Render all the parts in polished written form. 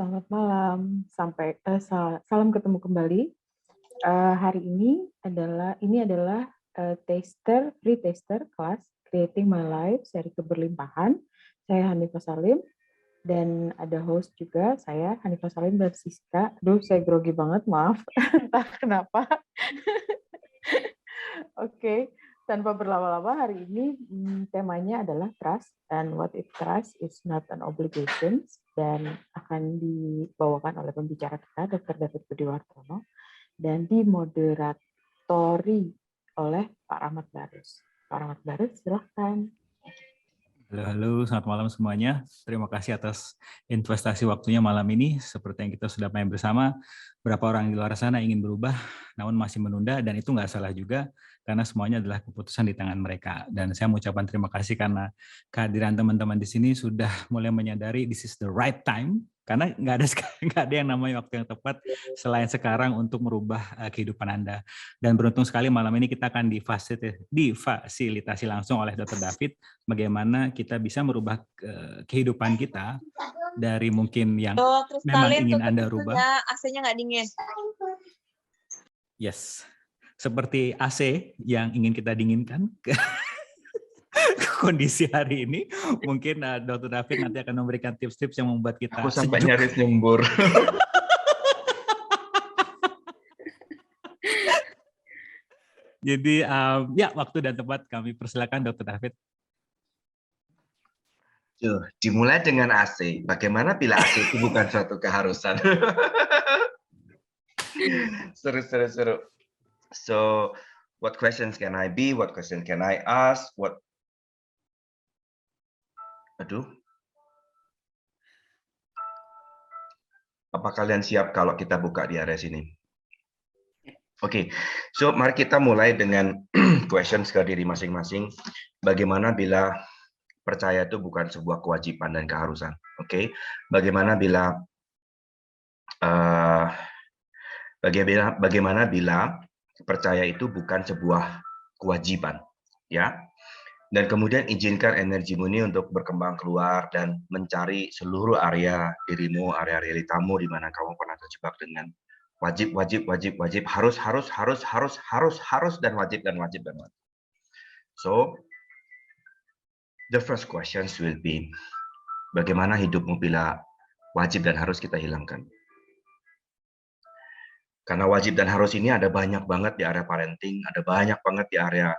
selamat malam. Salam ketemu kembali. Hari ini adalah free taster kelas Creating My Life seri keberlimpahan. Saya Hanifah Salim dan ada host juga saya Hanifah Salim dan Siska. Aduh, saya grogi banget, maaf. Entah kenapa. Oke, tanpa berlama-lama hari ini temanya adalah trust and what if trust is not an obligation, dan akan dibawakan oleh pembicara kita Dr. David Budiwartono dan dimoderatori oleh Pak Rahmat Barus. Pak Rahmat Barus, silahkan. Halo, selamat malam semuanya. Terima kasih atas investasi waktunya malam ini. Seperti yang kita sudah main bersama, berapa orang di luar sana ingin berubah, namun masih menunda, dan itu nggak salah juga, karena semuanya adalah keputusan di tangan mereka. Dan saya mengucapkan terima kasih karena kehadiran teman-teman di sini sudah mulai menyadari this is the right time, karena nggak ada yang namanya waktu yang tepat selain sekarang untuk merubah kehidupan Anda. Dan beruntung sekali malam ini kita akan difasilitasi langsung oleh Dr. David bagaimana kita bisa merubah kehidupan kita dari mungkin yang memang ingin Anda rubah. AC-nya nggak dingin. Yes, seperti AC yang ingin kita dinginkan. Kondisi hari ini, mungkin Dr. David nanti akan memberikan tips-tips yang membuat kita Aku sampai sejuk. nyaris nyembur. Jadi ya, waktu dan tempat kami persilakan Dr. David. Dimulai dengan AC. Bagaimana bila AC itu bukan suatu keharusan? Seru. So, what questions can I be? What question can I ask? Aduh. Apa kalian siap kalau kita buka di area sini? Oke, so mari kita mulai dengan questions ke diri masing-masing. Bagaimana bila percaya itu bukan sebuah kewajiban dan keharusan? Oke, bagaimana bila percaya itu bukan sebuah kewajiban, ya? Dan kemudian izinkan energi murni untuk berkembang keluar dan mencari seluruh area dirimu, area realitamu di mana kamu pernah terjebak dengan wajib, harus, dan wajib. So, the first questions will be, bagaimana hidupmu bila wajib dan harus kita hilangkan? Karena wajib dan harus ini ada banyak banget di area parenting, ada banyak banget di area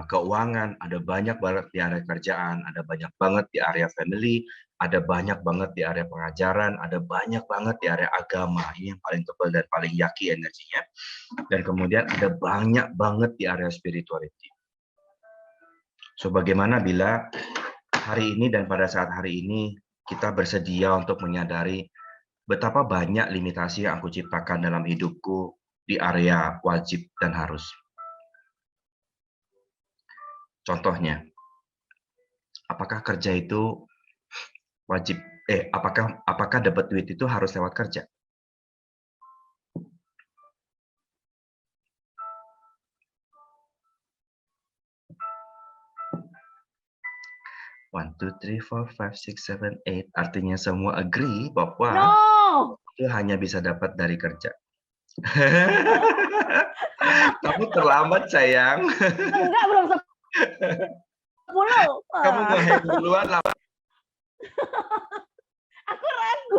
keuangan, ada banyak banget di area kerjaan, ada banyak banget di area family, ada banyak banget di area pengajaran, ada banyak banget di area agama. Ini yang paling tebal dan paling yaki energinya. Dan kemudian ada banyak banget di area spirituality. So, bagaimana bila hari ini dan pada saat hari ini kita bersedia untuk menyadari betapa banyak limitasi yang aku ciptakan dalam hidupku di area wajib dan harus. Contohnya, apakah kerja itu wajib? Apakah dapat duit itu harus lewat kerja? One, two, three, four, five, six, seven, eight. Artinya semua agree bahwa itu hanya bisa dapat dari kerja. Kamu terlambat, sayang. Enggak, belum 10. Kamu nge-hang duluan lah. Aku ragu.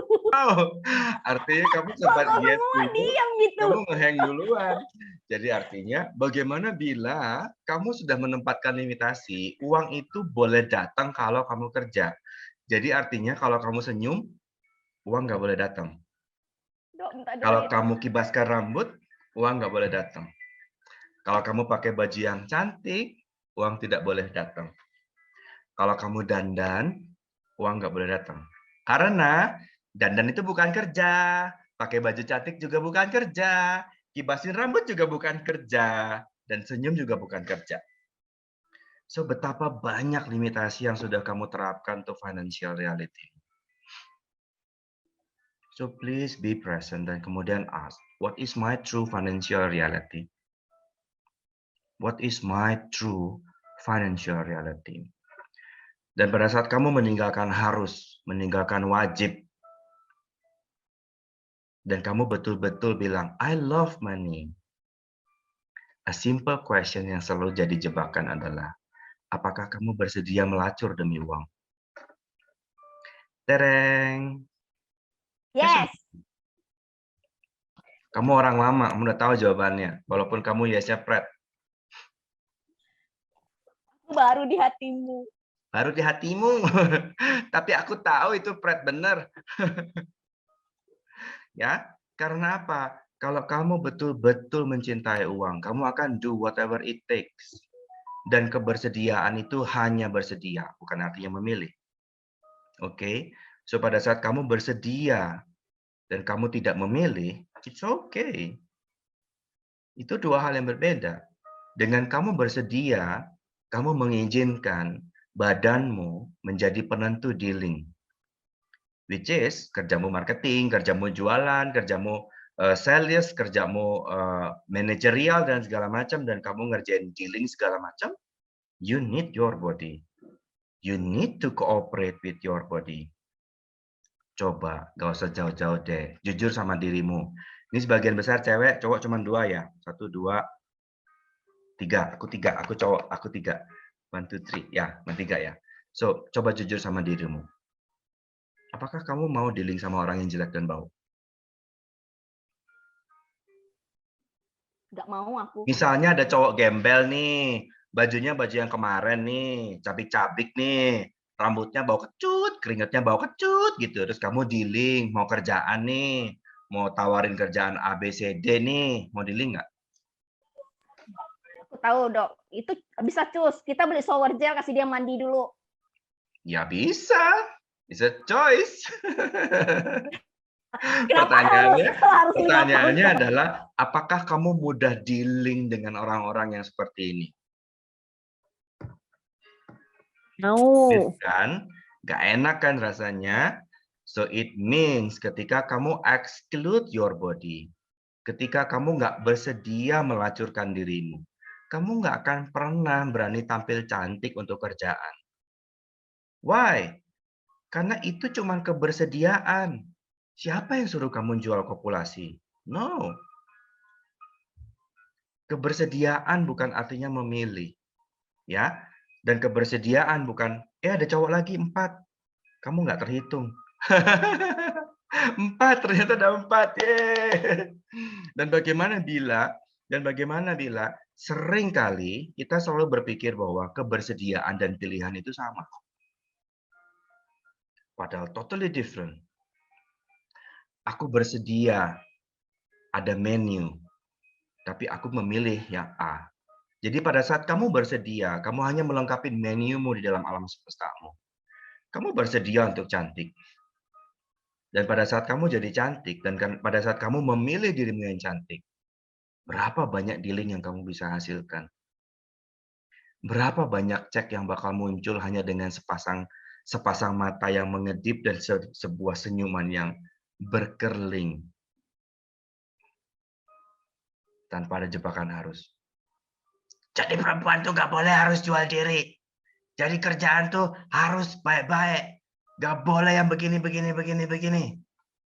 Artinya kamu sempat yes diam gitu. Kamu nge-hang duluan. Jadi artinya bagaimana bila kamu sudah menempatkan limitasi, uang itu boleh datang kalau kamu kerja. Jadi artinya kalau kamu senyum, uang nggak boleh datang. Kalau kamu kibaskan rambut, uang nggak boleh datang. Kalau kamu pakai baju yang cantik, uang tidak boleh datang. Kalau kamu dandan, uang nggak boleh datang. Karena dandan itu bukan kerja, pakai baju cantik juga bukan kerja, kibasin rambut juga bukan kerja, dan senyum juga bukan kerja. So, betapa banyak limitasi yang sudah kamu terapkan to financial reality. So, please be present dan kemudian ask, what is my true financial reality? What is my true financial reality? Dan pada saat kamu meninggalkan harus, meninggalkan wajib, dan kamu betul-betul bilang, I love money. A simple question yang selalu jadi jebakan adalah, apakah kamu bersedia melacur demi uang? Tereng. Yes. Kamu orang lama, kamu udah tahu jawabannya. Walaupun kamu yesnya Pret. Baru di hatimu. Baru di hatimu. Tapi aku tahu itu Pret bener. Ya, karena apa? Kalau kamu betul-betul mencintai uang, kamu akan do whatever it takes. Dan kebersediaan itu hanya bersedia, bukan artinya memilih. Oke? So pada saat kamu bersedia dan kamu tidak memilih, it's okay. Itu dua hal yang berbeda. Dengan kamu bersedia, kamu mengizinkan badanmu menjadi penentu dealing. Which is kerjamu marketing, kerjamu jualan, kerjamu sales, kerjamu manajerial dan segala macam, dan kamu ngerjain dealing segala macam, you need your body. You need to cooperate with your body. Coba, gak usah jauh-jauh deh. Jujur sama dirimu. Ini sebagian besar cewek, cowok cuma 2 ya. 1, 2, 3. Aku 3. Aku cowok, aku 3. 1, 2, 3. Ya, 3 ya. So, coba jujur sama dirimu. Apakah kamu mau dealing sama orang yang jelek dan bau? Nggak mau aku. Misalnya ada cowok gembel nih. Bajunya baju yang kemarin nih. Cabik-cabik nih. Rambutnya bau kecut, keringatnya bau kecut gitu. Terus kamu dealing, mau kerjaan nih. Mau tawarin kerjaan A, B, C, D nih. Mau dealing nggak? Aku tahu, Dok. Itu bisa cus. Kita beli shower gel, kasih dia mandi dulu. Ya bisa. It's a choice. Kenapa harus Pertanyaannya adalah, apakah kamu mudah dealing dengan orang-orang yang seperti ini? No. Kan? Gak enak kan rasanya? So it means ketika kamu exclude your body, ketika kamu nggak bersedia melacurkan dirimu, kamu nggak akan pernah berani tampil cantik untuk kerjaan. Why? Karena itu cuma kebersediaan. Siapa yang suruh kamu jual kopulasi? No. Kebersediaan bukan artinya memilih. Ya. Dan kebersediaan bukan, ada cowok lagi 4. Kamu nggak terhitung. 4, ternyata ada 4. Yeay. Dan bagaimana bila sering kali kita selalu berpikir bahwa kebersediaan dan pilihan itu sama. Padahal totally different. Aku bersedia ada menu, tapi aku memilih yang A. Jadi pada saat kamu bersedia, kamu hanya melengkapi menumu di dalam alam semestamu. Kamu bersedia untuk cantik. Dan pada saat kamu jadi cantik, dan pada saat kamu memilih dirimu yang cantik, berapa banyak dealing yang kamu bisa hasilkan? Berapa banyak cek yang bakal muncul hanya dengan sepasang mata yang mengedip dan sebuah senyuman yang berkerling. Tanpa ada jebakan harus. Jadi perempuan tuh gak boleh harus jual diri. Jadi kerjaan tuh harus baik-baik. Gak boleh yang begini.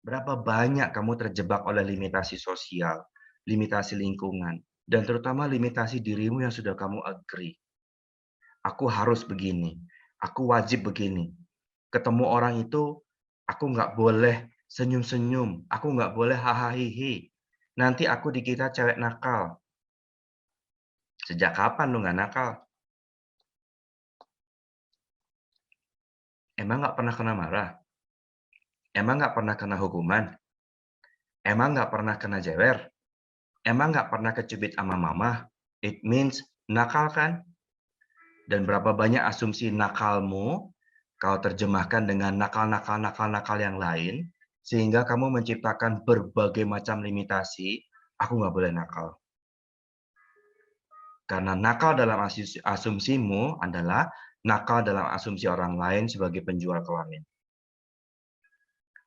Berapa banyak kamu terjebak oleh limitasi sosial, limitasi lingkungan, dan terutama limitasi dirimu yang sudah kamu agree. Aku harus begini, aku wajib begini. Ketemu orang itu, aku nggak boleh senyum-senyum, aku nggak boleh hahaha. Nanti aku dikira cewek nakal. Sejak kapan lu nggak nakal? Emang nggak pernah kena marah? Emang nggak pernah kena hukuman? Emang nggak pernah kena jewer? Emang nggak pernah kecubit sama mama? It means nakal kan? Dan berapa banyak asumsi nakalmu kau terjemahkan dengan nakal yang lain, sehingga kamu menciptakan berbagai macam limitasi. Aku nggak boleh nakal. Karena nakal dalam asumsimu adalah nakal dalam asumsi orang lain sebagai penjual kelamin.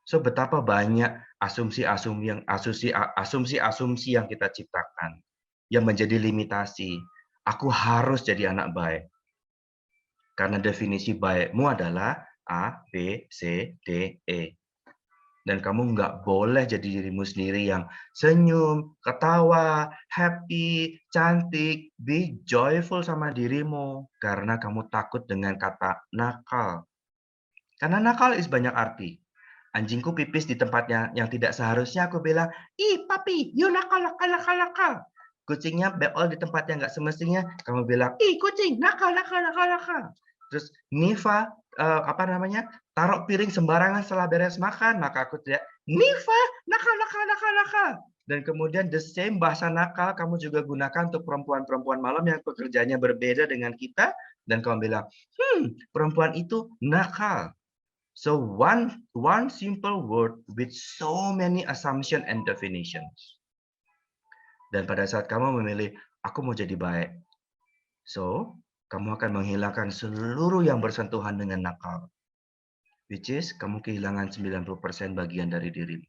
So, betapa banyak asumsi-asumsi yang kita ciptakan yang menjadi limitasi. Aku harus jadi anak baik. Karena definisi baikmu adalah A, B, C, D, E. Dan kamu nggak boleh jadi dirimu sendiri yang senyum, ketawa, happy, cantik, be joyful sama dirimu. Karena kamu takut dengan kata nakal. Karena nakal is banyak arti. Anjingku pipis di tempatnya yang tidak seharusnya, aku bilang, ih papi, you nakal, nakal, nakal, nakal. Kucingnya beol di tempat yang nggak semestinya, kamu bilang, ih kucing, nakal, nakal, nakal, nakal. Terus Niva, taruh piring sembarangan setelah beres makan, maka aku teriak, Niva, nakal, nakal, nakal, nakal. Dan kemudian the same bahasa nakal kamu juga gunakan untuk perempuan-perempuan malam yang pekerjaannya berbeda dengan kita, dan kamu bilang, perempuan itu nakal. So one simple word with so many assumption and definitions. Dan pada saat kamu memilih, aku mau jadi baik. So, kamu akan menghilangkan seluruh yang bersentuhan dengan nakal. Which is, kamu kehilangan 90% bagian dari dirimu.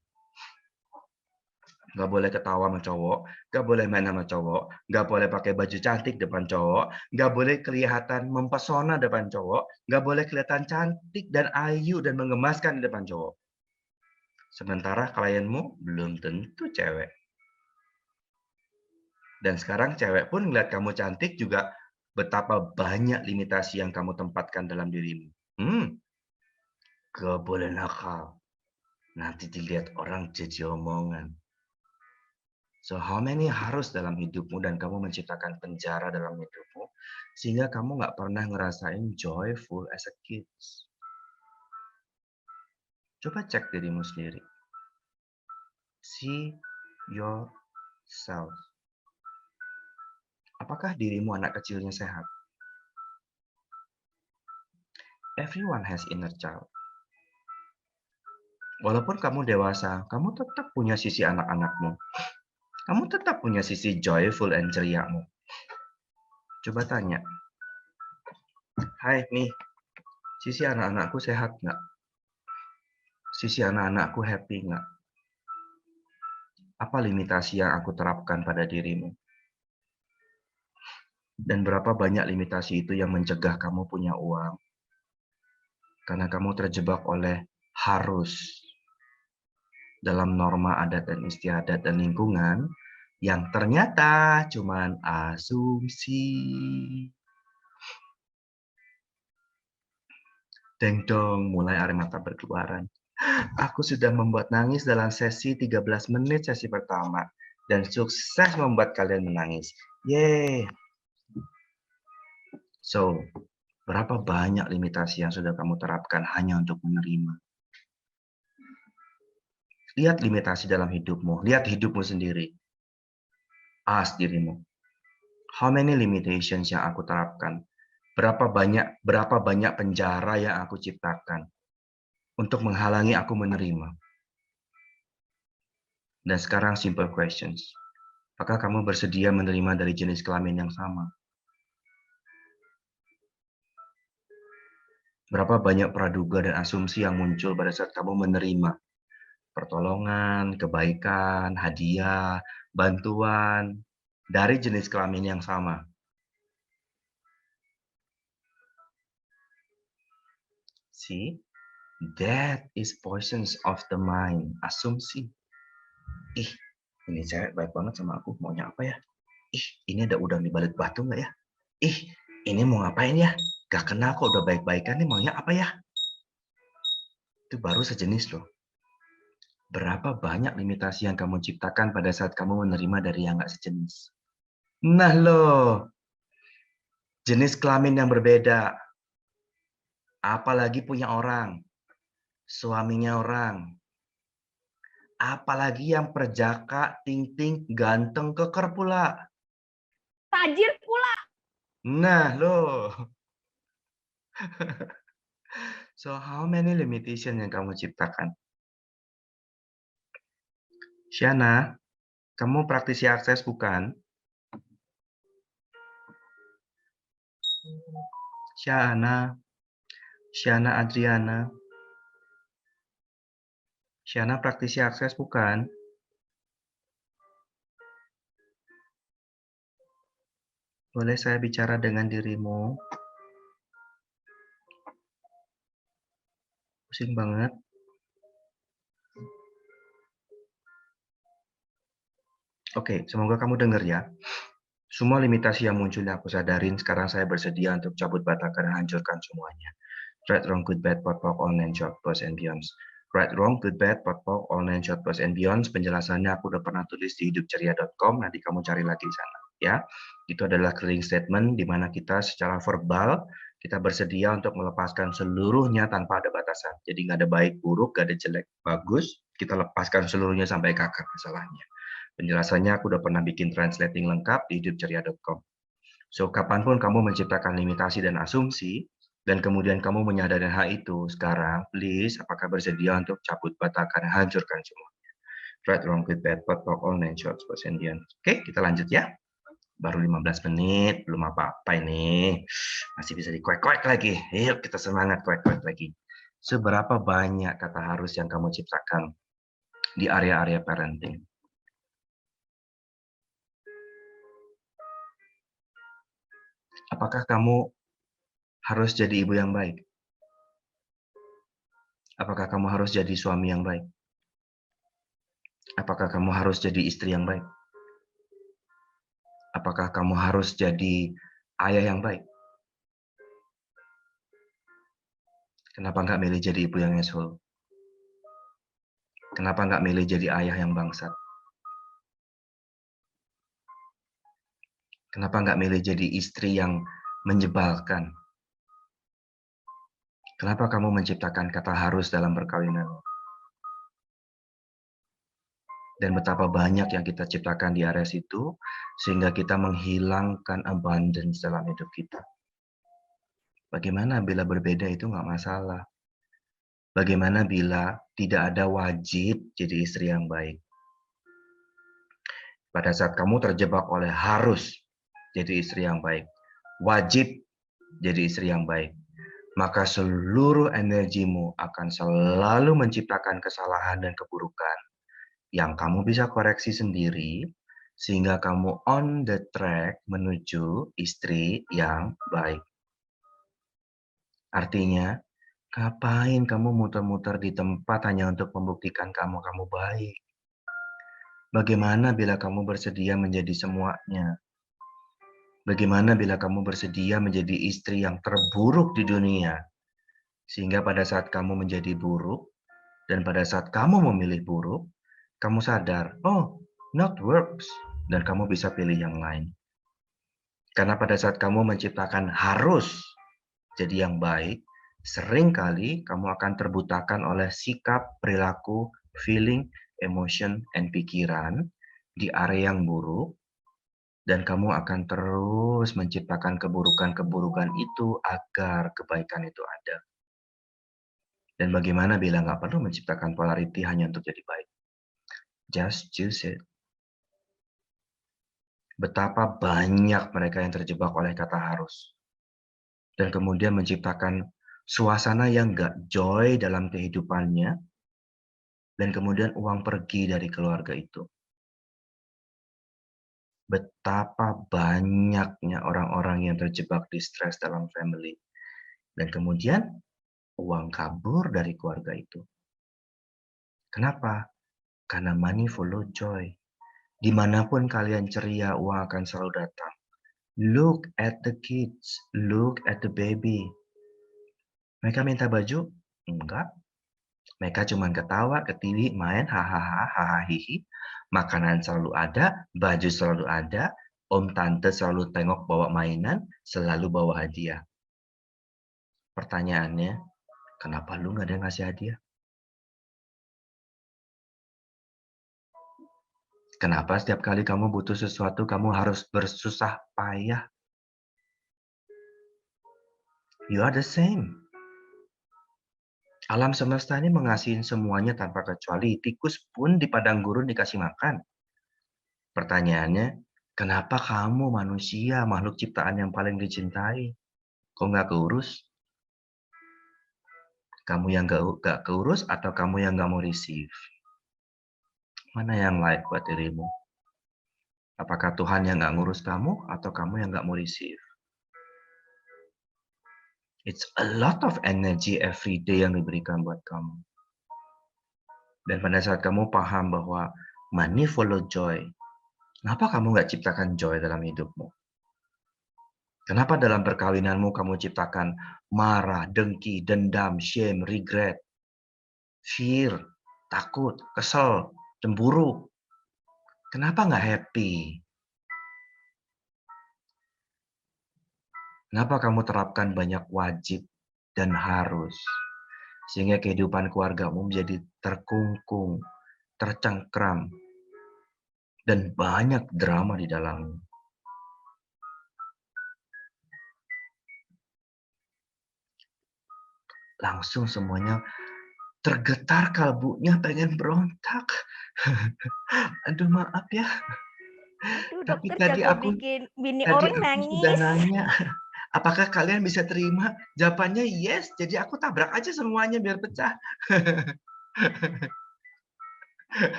Gak boleh ketawa sama cowok, gak boleh main sama cowok, gak boleh pakai baju cantik depan cowok, gak boleh kelihatan mempesona depan cowok, gak boleh kelihatan cantik dan ayu dan menggemaskan di depan cowok. Sementara klienmu belum tentu cewek. Dan sekarang cewek pun ngeliat kamu cantik juga betapa banyak limitasi yang kamu tempatkan dalam dirimu. Gak boleh nakal. Nanti dilihat orang jadi omongan. So how many harus dalam hidupmu dan kamu menciptakan penjara dalam hidupmu sehingga kamu nggak pernah ngerasain joyful as a kids. Coba cek dirimu sendiri. See yourself. Apakah dirimu anak kecilnya sehat? Everyone has inner child. Walaupun kamu dewasa, kamu tetap punya sisi anak-anakmu. Kamu tetap punya sisi joyful and ceriamu. Coba tanya. Hai, nih. Sisi anak-anakku sehat nggak? Sisi anak-anakku happy nggak? Apa limitasi yang aku terapkan pada dirimu? Dan berapa banyak limitasi itu yang mencegah kamu punya uang? Karena kamu terjebak oleh harus dalam norma adat dan istiadat dan lingkungan yang ternyata cuman asumsi. Deng dong, mulai air mata berkeluaran. Aku sudah membuat nangis dalam sesi 13 menit sesi pertama. Dan sukses membuat kalian menangis. Yeay! So, berapa banyak limitasi yang sudah kamu terapkan hanya untuk menerima? Lihat limitasi dalam hidupmu. Lihat hidupmu sendiri. Ask dirimu. How many limitations yang aku terapkan? Berapa banyak penjara yang aku ciptakan untuk menghalangi aku menerima? Dan sekarang simple questions. Apakah kamu bersedia menerima dari jenis kelamin yang sama? Berapa banyak praduga dan asumsi yang muncul pada saat kamu menerima pertolongan, kebaikan, hadiah, bantuan dari jenis kelamin yang sama? See, that is poisons of the mind. Asumsi. Ih, ini cewek baik banget sama aku. Maunya apa ya? Ih, ini ada udang di balik batu nggak ya? Ih, ini mau ngapain ya? Gak kenal kok udah baik-baikan nih, maunya apa ya? Itu baru sejenis loh. Berapa banyak limitasi yang kamu ciptakan pada saat kamu menerima dari yang gak sejenis? Nah loh, jenis kelamin yang berbeda. Apalagi punya orang, suaminya orang. Apalagi yang perjaka, ting-ting, ganteng, keker pula. Tajir pula. Nah loh. So how many limitation yang kamu ciptakan? Shana, kamu praktisi akses bukan? Shana Adriana. Shana praktisi akses bukan? Boleh saya bicara dengan dirimu? Pusing banget. Oke, semoga kamu dengar ya. Semua limitasi yang muncul yang aku sadarin, sekarang saya bersedia untuk cabut batakan dan hancurkan semuanya. Right, wrong, good, bad, pot, pok, online, short, post, and beyond. Right, wrong, good, bad, pot, pok, online, short, post, and beyond. Penjelasannya aku udah pernah tulis di hidupceria.com, nanti kamu cari lagi di sana. Ya, itu adalah clearing statement di mana kita secara verbal kita bersedia untuk melepaskan seluruhnya tanpa ada batasan. Jadi nggak ada baik buruk, nggak ada jelek bagus, kita lepaskan seluruhnya sampai ke akar masalahnya. Penjelasannya aku udah pernah bikin translating lengkap di hidupceria.com. So, kapanpun kamu menciptakan limitasi dan asumsi, dan kemudian kamu menyadari hal itu, sekarang, please, apakah bersedia untuk cabut batakan, hancurkan semuanya. Right, wrong, good, bad, pot, pok, online, short, post, and beyond. Oke, kita lanjut ya. Baru 15 menit, belum apa-apa ini. Masih bisa dikuek-kuek lagi. Yuk, kita semangat kuek-kuek lagi. Seberapa banyak kata harus yang kamu ciptakan di area-area parenting? Apakah kamu harus jadi ibu yang baik? Apakah kamu harus jadi suami yang baik? Apakah kamu harus jadi istri yang baik? Apakah kamu harus jadi ayah yang baik? Kenapa nggak milih jadi ibu yang asshole? Kenapa nggak milih jadi ayah yang bangsat? Kenapa nggak milih jadi istri yang menjebalkan? Kenapa kamu menciptakan kata harus dalam perkawinan? Dan betapa banyak yang kita ciptakan di area situ, sehingga kita menghilangkan abundance dalam hidup kita. Bagaimana bila berbeda itu nggak masalah? Bagaimana bila tidak ada wajib jadi istri yang baik? Pada saat kamu terjebak oleh harus jadi istri yang baik, wajib jadi istri yang baik, maka seluruh energimu akan selalu menciptakan kesalahan dan keburukan yang kamu bisa koreksi sendiri, sehingga kamu on the track menuju istri yang baik. Artinya, ngapain kamu muter-muter di tempat hanya untuk membuktikan kamu baik? Bagaimana bila kamu bersedia menjadi semuanya? Bagaimana bila kamu bersedia menjadi istri yang terburuk di dunia? Sehingga pada saat kamu menjadi buruk, dan pada saat kamu memilih buruk, kamu sadar, oh, not works, dan kamu bisa pilih yang lain. Karena pada saat kamu menciptakan harus jadi yang baik, seringkali kamu akan terbutakan oleh sikap, perilaku, feeling, emotion, and pikiran di area yang buruk, dan kamu akan terus menciptakan keburukan-keburukan itu agar kebaikan itu ada. Dan bagaimana bila nggak perlu menciptakan polarity hanya untuk jadi baik? Just choose it. Betapa banyak mereka yang terjebak oleh kata harus. Dan kemudian menciptakan suasana yang nggak joy dalam kehidupannya, dan kemudian uang pergi dari keluarga itu. Betapa banyaknya orang-orang yang terjebak di stres dalam family. Dan kemudian uang kabur dari keluarga itu. Kenapa? Karena money follow joy. Dimanapun kalian ceria, uang akan selalu datang. Look at the kids. Look at the baby. Mereka minta baju? Enggak. Mereka cuma ketawa, ketiwi, main, hahaha, hahaha, makanan selalu ada, baju selalu ada, om tante selalu tengok bawa mainan, selalu bawa hadiah. Pertanyaannya, kenapa lu nggak ada yang ngasih hadiah? Kenapa setiap kali kamu butuh sesuatu, kamu harus bersusah payah? You are the same. Alam semesta ini mengasihin semuanya tanpa kecuali. Tikus pun di padang gurun dikasih makan. Pertanyaannya, kenapa kamu manusia, makhluk ciptaan yang paling dicintai, kok nggak keurus? Kamu yang nggak keurus atau kamu yang nggak mau receive? Mana yang like buat dirimu? Apakah Tuhan yang nggak ngurus kamu atau kamu yang nggak mau receive? It's a lot of energy every day yang diberikan buat kamu. Dan pada saat kamu paham bahwa money follow joy, Kenapa kamu nggak ciptakan joy dalam hidupmu? Kenapa dalam perkawinanmu kamu ciptakan marah, dengki, dendam, shame, regret, fear, takut, kesel, cemburu? Kenapa nggak happy? Kenapa kamu terapkan banyak wajib dan harus? Sehingga kehidupan keluargamu menjadi terkungkung, tercengkram, dan banyak drama di dalamnya. Langsung semuanya tergetar kalbunya pengen berontak. Aduh maaf ya. Aduh, Tapi dokter tadi jago aku bikin bini Tadi orang aku sudah nangis. nanya, apakah kalian bisa terima? Jawabannya yes, jadi aku tabrak aja semuanya biar pecah.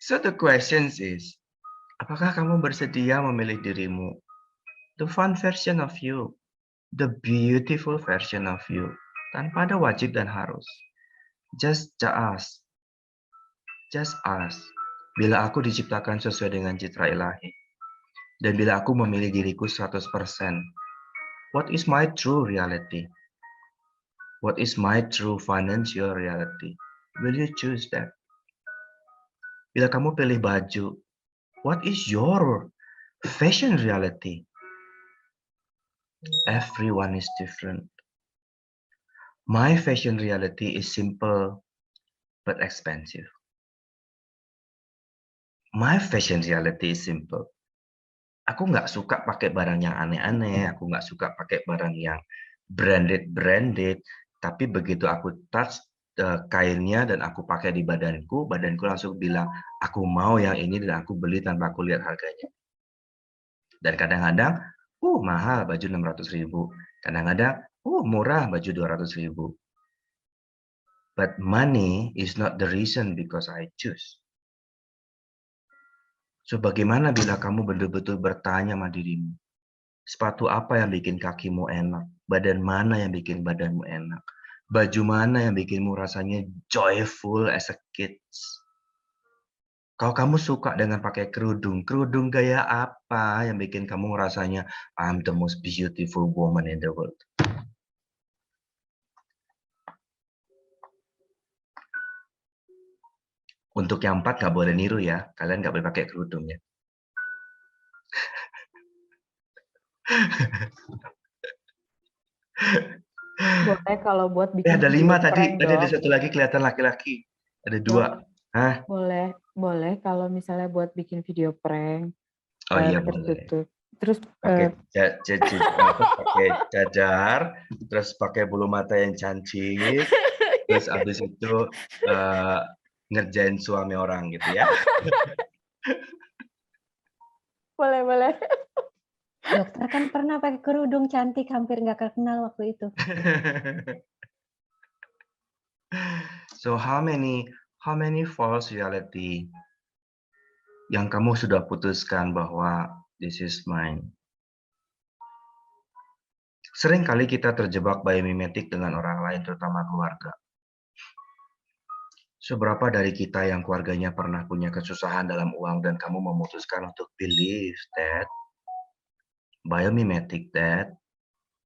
So the question is, apakah kamu bersedia memilih dirimu? The fun version of you, the beautiful version of you, tanpa ada wajib dan harus. Just ask, just ask. Bila aku diciptakan sesuai dengan citra ilahi, dan bila aku memilih diriku 100%, what is my true reality? What is my true financial reality? Will you choose that? Bila kamu pilih baju, what is your fashion reality? Everyone is different. My fashion reality is simple but expensive. My fashion reality is simple. Aku nggak suka pakai barang yang aneh-aneh, aku nggak suka pakai barang yang branded, tapi begitu aku touch kainnya dan aku pakai di badanku langsung bilang, aku mau yang ini dan aku beli tanpa aku lihat harganya. Dan kadang-kadang, mahal baju 600.000. Kadang-kadang, murah baju 200.000. But money is not the reason because I choose. So bagaimana bila kamu betul-betul bertanya sama dirimu, sepatu apa yang bikin kakimu enak? Badan mana yang bikin badanmu enak? Baju mana yang bikinmu rasanya joyful as a kids? Kalau kamu suka dengan pakai kerudung gaya apa yang bikin kamu rasanya I'm the most beautiful woman in the world? Untuk yang 4 nggak boleh niru ya, kalian nggak boleh pakai kerudung ya. Boleh kalau buat bikin Ada 5 video tadi, prank, tadi ada Dok. 1 lagi kelihatan laki-laki. Ada 2. Hah? Boleh kalau misalnya buat bikin video prank Oh iya boleh. tertutup. Terus Pakai pakai cadar, terus pakai bulu mata yang cantik, terus abis itu ngerjain suami orang gitu ya. boleh. Dokter kan pernah pakai kerudung cantik, hampir nggak kenal waktu itu. So how many false reality yang kamu sudah putuskan bahwa this is mine? Sering kali kita terjebak biomimetik dengan orang lain, terutama keluarga. Seberapa dari kita yang keluarganya pernah punya kesusahan dalam uang dan kamu memutuskan untuk believe that, biomimetic that,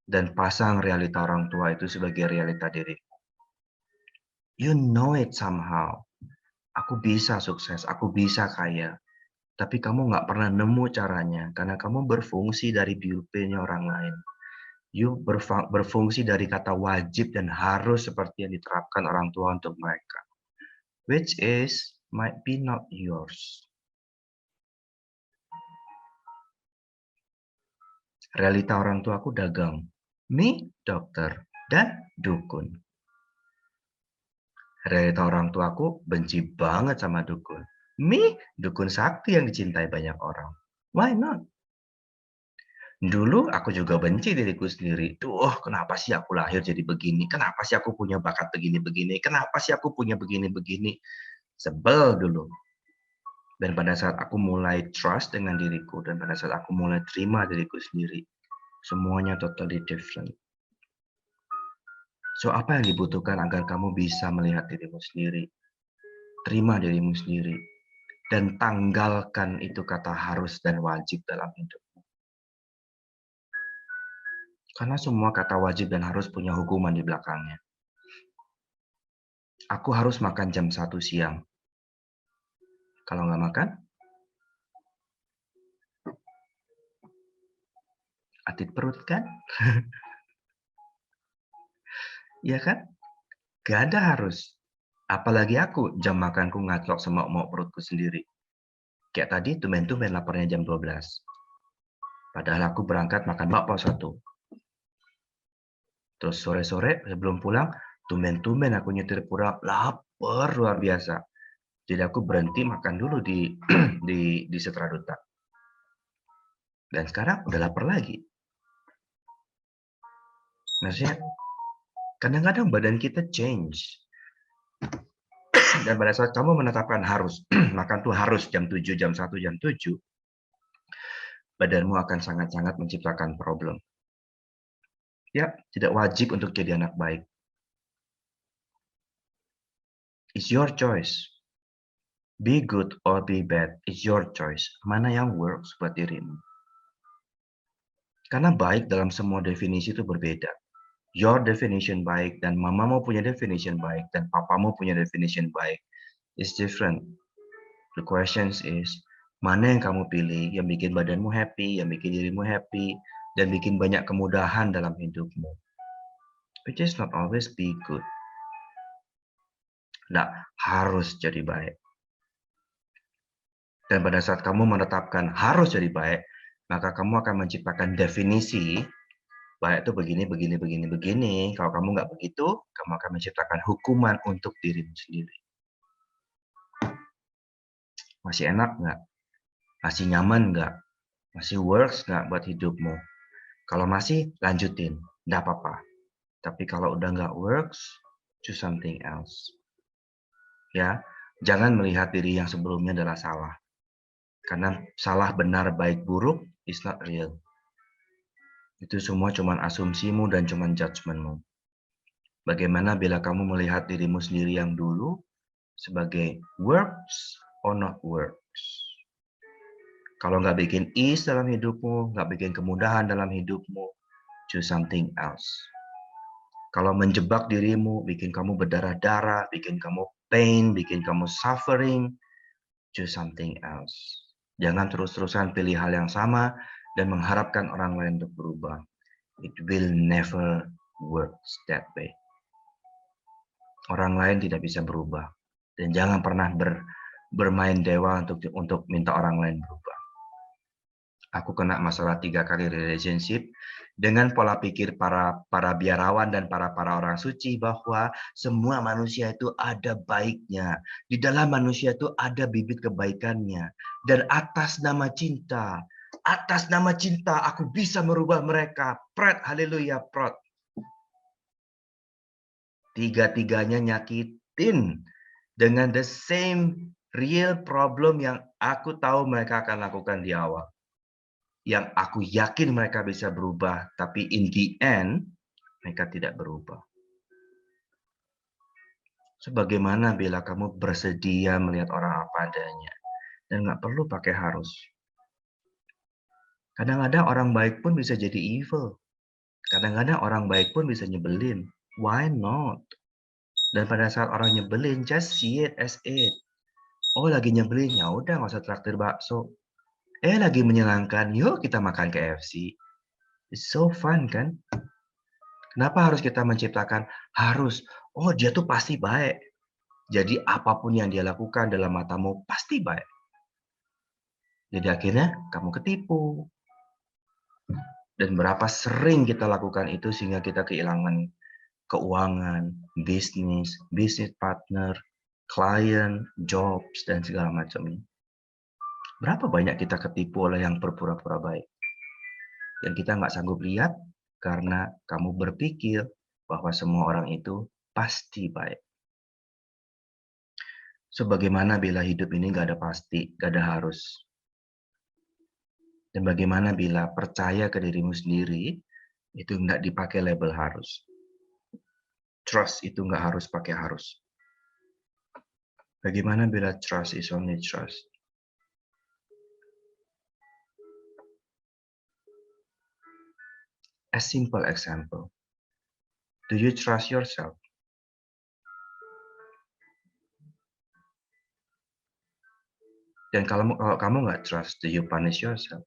dan pasang realita orang tua itu sebagai realita diri. You know it somehow. Aku bisa sukses, aku bisa kaya. Tapi kamu nggak pernah nemu caranya karena kamu berfungsi dari blueprint-nya orang lain. You berfungsi dari kata wajib dan harus seperti yang diterapkan orang tua untuk mereka. Which is might be not yours. Realita orang tua aku dagang, mie, dokter, dan dukun. Realita orang tua aku benci banget sama dukun. Mie, dukun sakti yang dicintai banyak orang. Why not? Dulu aku juga benci diriku sendiri. Kenapa sih aku lahir jadi begini? Kenapa sih aku punya bakat begini-begini? Kenapa sih aku punya begini-begini? Sebel dulu. Dan pada saat aku mulai trust dengan diriku, dan pada saat aku mulai terima diriku sendiri, semuanya totally different. So, apa yang dibutuhkan agar kamu bisa melihat dirimu sendiri? Terima dirimu sendiri. dan tanggalkan itu kata harus dan wajib dalam hidupmu. Karena semua kata wajib dan harus punya hukuman di belakangnya. Aku harus makan jam 1 siang. Kalau nggak makan, atit perut kan? Iya kan? Gak ada harus. Apalagi aku, jam makanku ngatlok semau-mau perutku sendiri. Kayak tadi, tumben-tumben laparnya jam 12. Padahal aku berangkat makan bakpao 1. Terus sore-sore sebelum pulang, tumben-tumben aku nyetir pulang, lapar luar biasa. Jadi aku berhenti makan dulu di di Setra Duta. Dan sekarang udah lapar lagi. Maksudnya, kadang-kadang badan kita change. Dan pada saat kamu menetapkan harus, makan tuh harus jam 7, jam 1, jam 7, badanmu akan sangat-sangat menciptakan problem. Ya, tidak wajib untuk jadi anak baik. It's your choice. Be good or be bad, it's your choice. Mana yang works buat dirimu. Karena baik dalam semua definisi itu berbeda. Your definition baik dan mamamu punya definition baik dan papamu punya definition baik is different. The question is, mana yang kamu pilih yang bikin badanmu happy, yang bikin dirimu happy, dan bikin banyak kemudahan dalam hidupmu. Which is not always be good. Nggak harus jadi baik. Dan pada saat kamu menetapkan harus jadi baik, maka kamu akan menciptakan definisi baik itu begini, begini, begini, begini. Kalau kamu nggak begitu, kamu akan menciptakan hukuman untuk dirimu sendiri. Masih enak nggak? Masih nyaman nggak? Masih works nggak buat hidupmu? Kalau masih, lanjutin. Nggak apa-apa. Tapi kalau udah nggak works, choose something else. Ya, jangan melihat diri yang sebelumnya adalah salah. Karena salah, benar, baik, buruk is not real. Itu semua cuma asumsimu dan cuma judgementmu. Bagaimana bila kamu melihat dirimu sendiri yang dulu sebagai works or not works? Kalau nggak bikin ease dalam hidupmu, nggak bikin kemudahan dalam hidupmu, choose something else. Kalau menjebak dirimu, bikin kamu berdarah-darah, bikin kamu pain, bikin kamu suffering, choose something else. Jangan terus-terusan pilih hal yang sama dan mengharapkan orang lain untuk berubah. It will never work that way. Orang lain tidak bisa berubah. Dan jangan pernah bermain dewa untuk minta orang lain berubah. Aku kena masalah 3 kali relationship dengan pola pikir para biarawan dan para orang suci bahwa semua manusia itu ada baiknya. Di dalam manusia itu ada bibit kebaikannya. Dan atas nama cinta aku bisa merubah mereka. Pret, haleluya, prot. Tiga-tiganya nyakitin dengan the same real problem yang aku tahu mereka akan lakukan di awal. Yang aku yakin mereka bisa berubah, tapi in the end, mereka tidak berubah. Sebagaimana bila kamu bersedia melihat orang apa adanya, dan nggak perlu pakai harus. Kadang-kadang orang baik pun bisa jadi evil. Kadang-kadang orang baik pun bisa nyebelin. Why not? Dan pada saat orang nyebelin, just see it as it. Oh, lagi nyebelin, ya udah nggak usah traktir bakso. Lagi menyenangkan, yuk kita makan KFC. It's so fun kan? Kenapa harus kita menciptakan harus? Oh, dia tuh pasti baik. Jadi apapun yang dia lakukan dalam matamu pasti baik. Jadi akhirnya kamu ketipu. Dan berapa sering kita lakukan itu sehingga kita kehilangan keuangan, bisnis partner, klien, jobs, dan segala macamnya. Berapa banyak kita ketipu oleh yang berpura-pura baik. Dan kita nggak sanggup lihat karena kamu berpikir bahwa semua orang itu pasti baik. Sebagaimana bila hidup ini nggak ada pasti, nggak ada harus. Dan bagaimana bila percaya ke dirimu sendiri, itu nggak dipakai label harus. Trust itu nggak harus pakai harus. Bagaimana bila trust is only trust? A simple example. Do you trust yourself? Dan kalau kamu nggak trust, do you punish yourself?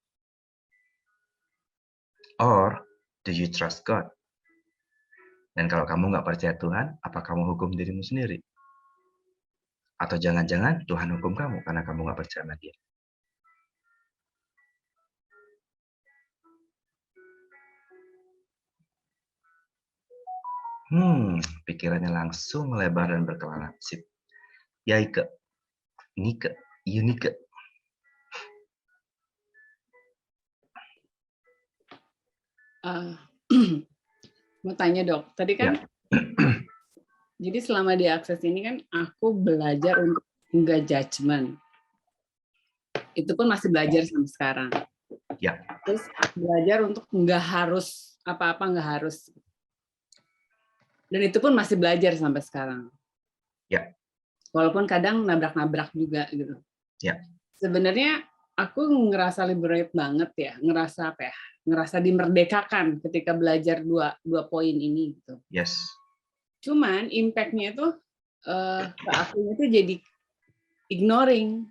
Or do you trust God? Dan kalau kamu nggak percaya Tuhan, apa kamu hukum dirimu sendiri? Atau jangan-jangan Tuhan hukum kamu karena kamu nggak percaya sama Dia? Pikirannya langsung melebar dan berkelana. Sip. Yaike, Nike, Unike. Mau tanya dok, tadi kan Ya. jadi selama di akses ini kan aku belajar untuk enggak judgement. Itu pun masih belajar sampai sekarang. Ya. Terus belajar untuk enggak harus apa-apa, enggak harus. Dan itu pun masih belajar sampai sekarang. Ya. Walaupun kadang nabrak-nabrak juga gitu. Ya. Sebenarnya aku ngerasa liberate banget ya, ngerasa apa ya? Ngerasa dimerdekakan ketika belajar dua poin ini gitu. Yes. Cuman impact-nya itu ke aku itu jadi ignoring.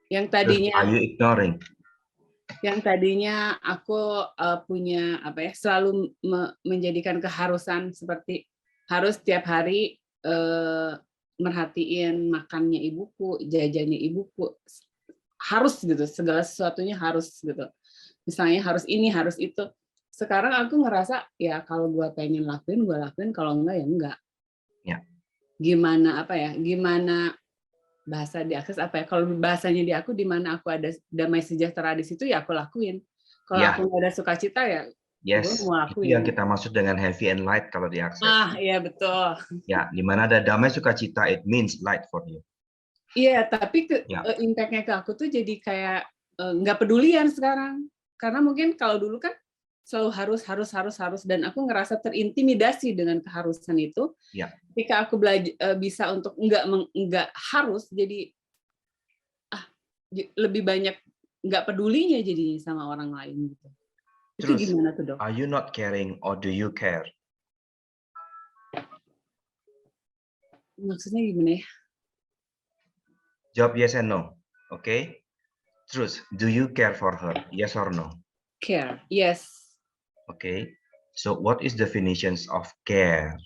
Yang tadinya Are you ignoring? Yang tadinya aku punya apa ya, selalu menjadikan keharusan seperti harus tiap hari merhatiin makannya ibuku, jajannya ibuku, harus gitu, segala sesuatunya harus gitu. Misalnya harus ini, harus itu. Sekarang aku ngerasa ya kalau gue pengen lakuin, gue lakuin, kalau enggak ya enggak. Ya. Gimana apa ya? Gimana bahasa di akses apa ya? Kalau bahasanya di aku, di mana aku ada damai sejahtera di situ ya aku lakuin. Kalau Ya. aku nggak ada sukacita ya Yes. gue mau Itu lakuin. yang kita maksud dengan heavy and light kalau di akses. Iya betul. Ya, di mana ada damai sukacita, it means light for you. Iya, tapi Ya. impact-nya ke aku tuh jadi kayak nggak pedulian sekarang. Karena mungkin kalau dulu kan selalu harus dan aku ngerasa terintimidasi dengan keharusan itu. Ya. Ketika aku bisa untuk nggak harus, jadi lebih banyak nggak pedulinya jadinya sama orang lain gitu. Itu Terus, gimana tuh dok? are you not caring or do you care? Maksudnya gimana ya? Jawab yes and no. Okay? Terus, do you care for her? Yes or no? Care, yes. Okay. So, what is definitions of care?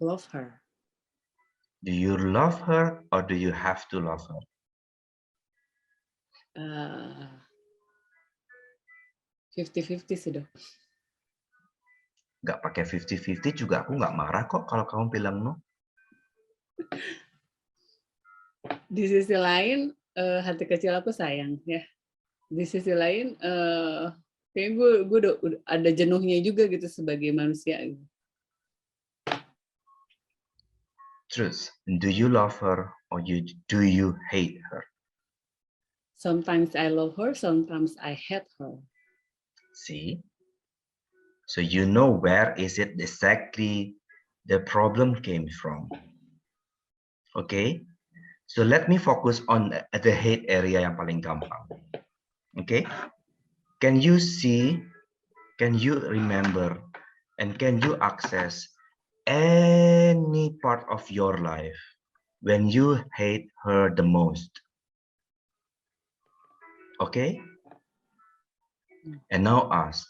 Love her. Do you love her or do you have to love her? 50-50 sih dok. Nggak pakai 50-50 juga aku nggak marah kok kalau kamu bilang no. Di sisi lain hati kecil aku sayang ya. Di sisi lain kayak gue udah ada jenuhnya juga gitu sebagai manusia. Terus, do you love her or do you hate her? Sometimes I love her, sometimes I hate her. See? So you know where is it exactly the problem came from. Okay? So let me focus on the hate area yang paling gampang. Okay? Can you see, can you remember, and can you access any part of your life when you hate her the most? Okay? And now ask,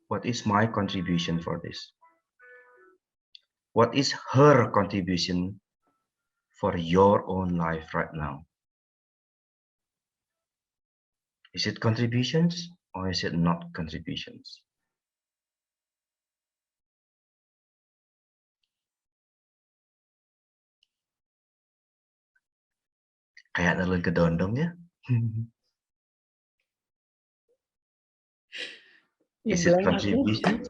what is my contribution for this? What is her contribution for your own life right now? Is it contributions or is it not contributions? Kayak nelun kedondong ya. Is it contributions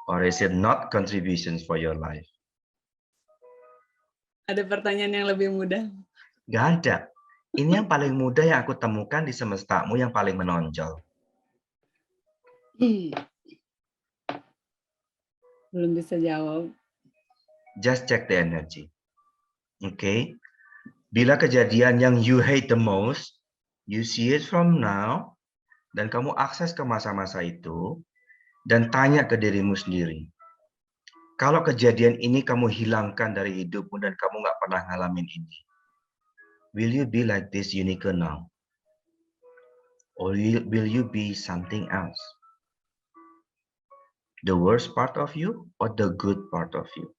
or is it not contributions for your life? Ada pertanyaan yang lebih mudah? Gak ada. Ini yang paling mudah yang aku temukan di semestamu yang paling menonjol. Belum bisa jawab. Just check the energy. Okay? Bila kejadian yang you hate the most, you see it from now, dan kamu akses ke masa-masa itu, dan tanya ke dirimu sendiri. Kalau kejadian ini kamu hilangkan dari hidupmu dan kamu nggak pernah ngalamin ini, will you be like this unique now? Or will you be something else? The worst part of you or the good part of you?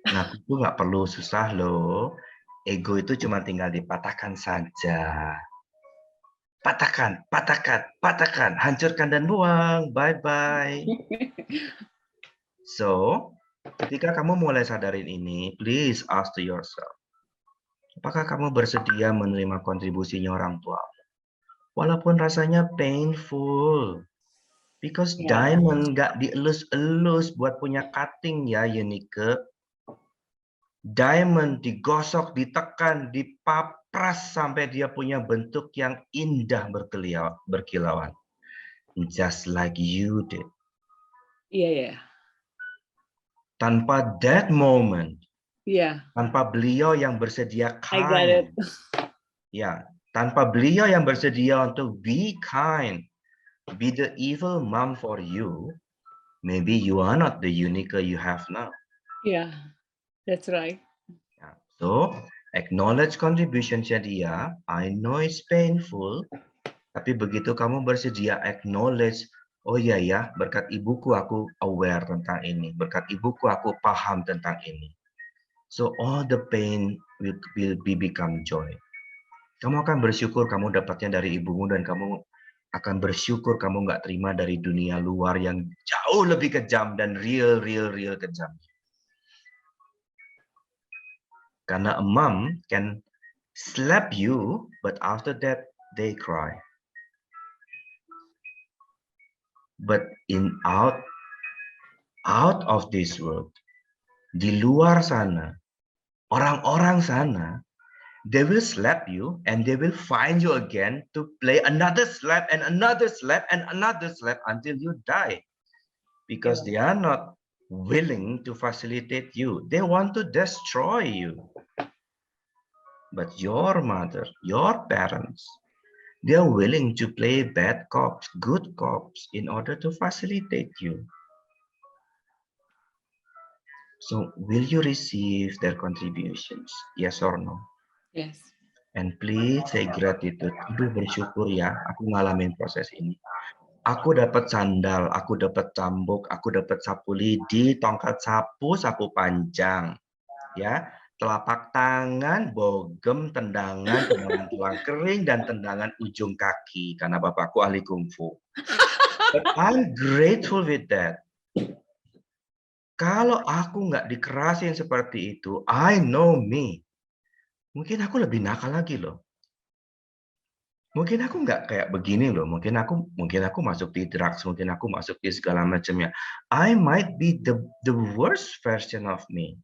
Nah, itu nggak perlu susah loh. Ego itu cuma tinggal dipatahkan saja. Patahkan, patahkan, patahkan, hancurkan dan buang. Bye-bye. So, ketika kamu mulai sadarin ini, please ask to yourself, apakah kamu bersedia menerima kontribusinya orang tua? Walaupun rasanya painful. Because diamond nggak dielus-elus buat punya cutting ya, Yunike. Diamond digosok, ditekan, dipapras sampai dia punya bentuk yang indah berkilauan. Just like you did. Iya. Tanpa that moment, Iya. tanpa beliau yang bersedia I got it. ya, tanpa beliau yang bersedia untuk be kind, be the evil mom for you, maybe you are not the unique you have now. Yeah, that's right. So, acknowledge contribution-nya dia. I know it's painful, tapi begitu kamu bersedia acknowledge, oh iya ya, berkat ibuku aku aware tentang ini, berkat ibuku aku paham tentang ini. So all the pain will become joy. Kamu akan bersyukur kamu dapatnya dari ibumu, dan kamu akan bersyukur kamu nggak terima dari dunia luar yang jauh lebih kejam dan real kejam. Karena a mom can slap you, but after that they cry. But out of this world, di luar sana, orang-orang sana, they will slap you and they will find you again to play another slap and another slap and another slap until you die. Because they are not willing to facilitate you. They want to destroy you. But your mother, your parents, they are willing to play bad cops, good cops in order to facilitate you. So, will you receive their contributions? Yes or no? Yes. And please say gratitude. Aduh, bersyukur ya, aku ngalamin proses ini. Aku dapat sandal, aku dapat cambuk, aku dapat sapu lidi, tongkat sapu, sapu panjang. Ya, telapak tangan, bogem, tendangan tulang kering, dan tendangan ujung kaki. Karena bapakku ahli kungfu. But I'm grateful with that. Kalau aku nggak dikerasin seperti itu, I know me. Mungkin aku lebih nakal lagi loh. Mungkin aku nggak kayak begini loh. Mungkin aku masuk di drugs, mungkin aku masuk di segala macamnya. I might be the worst version of me.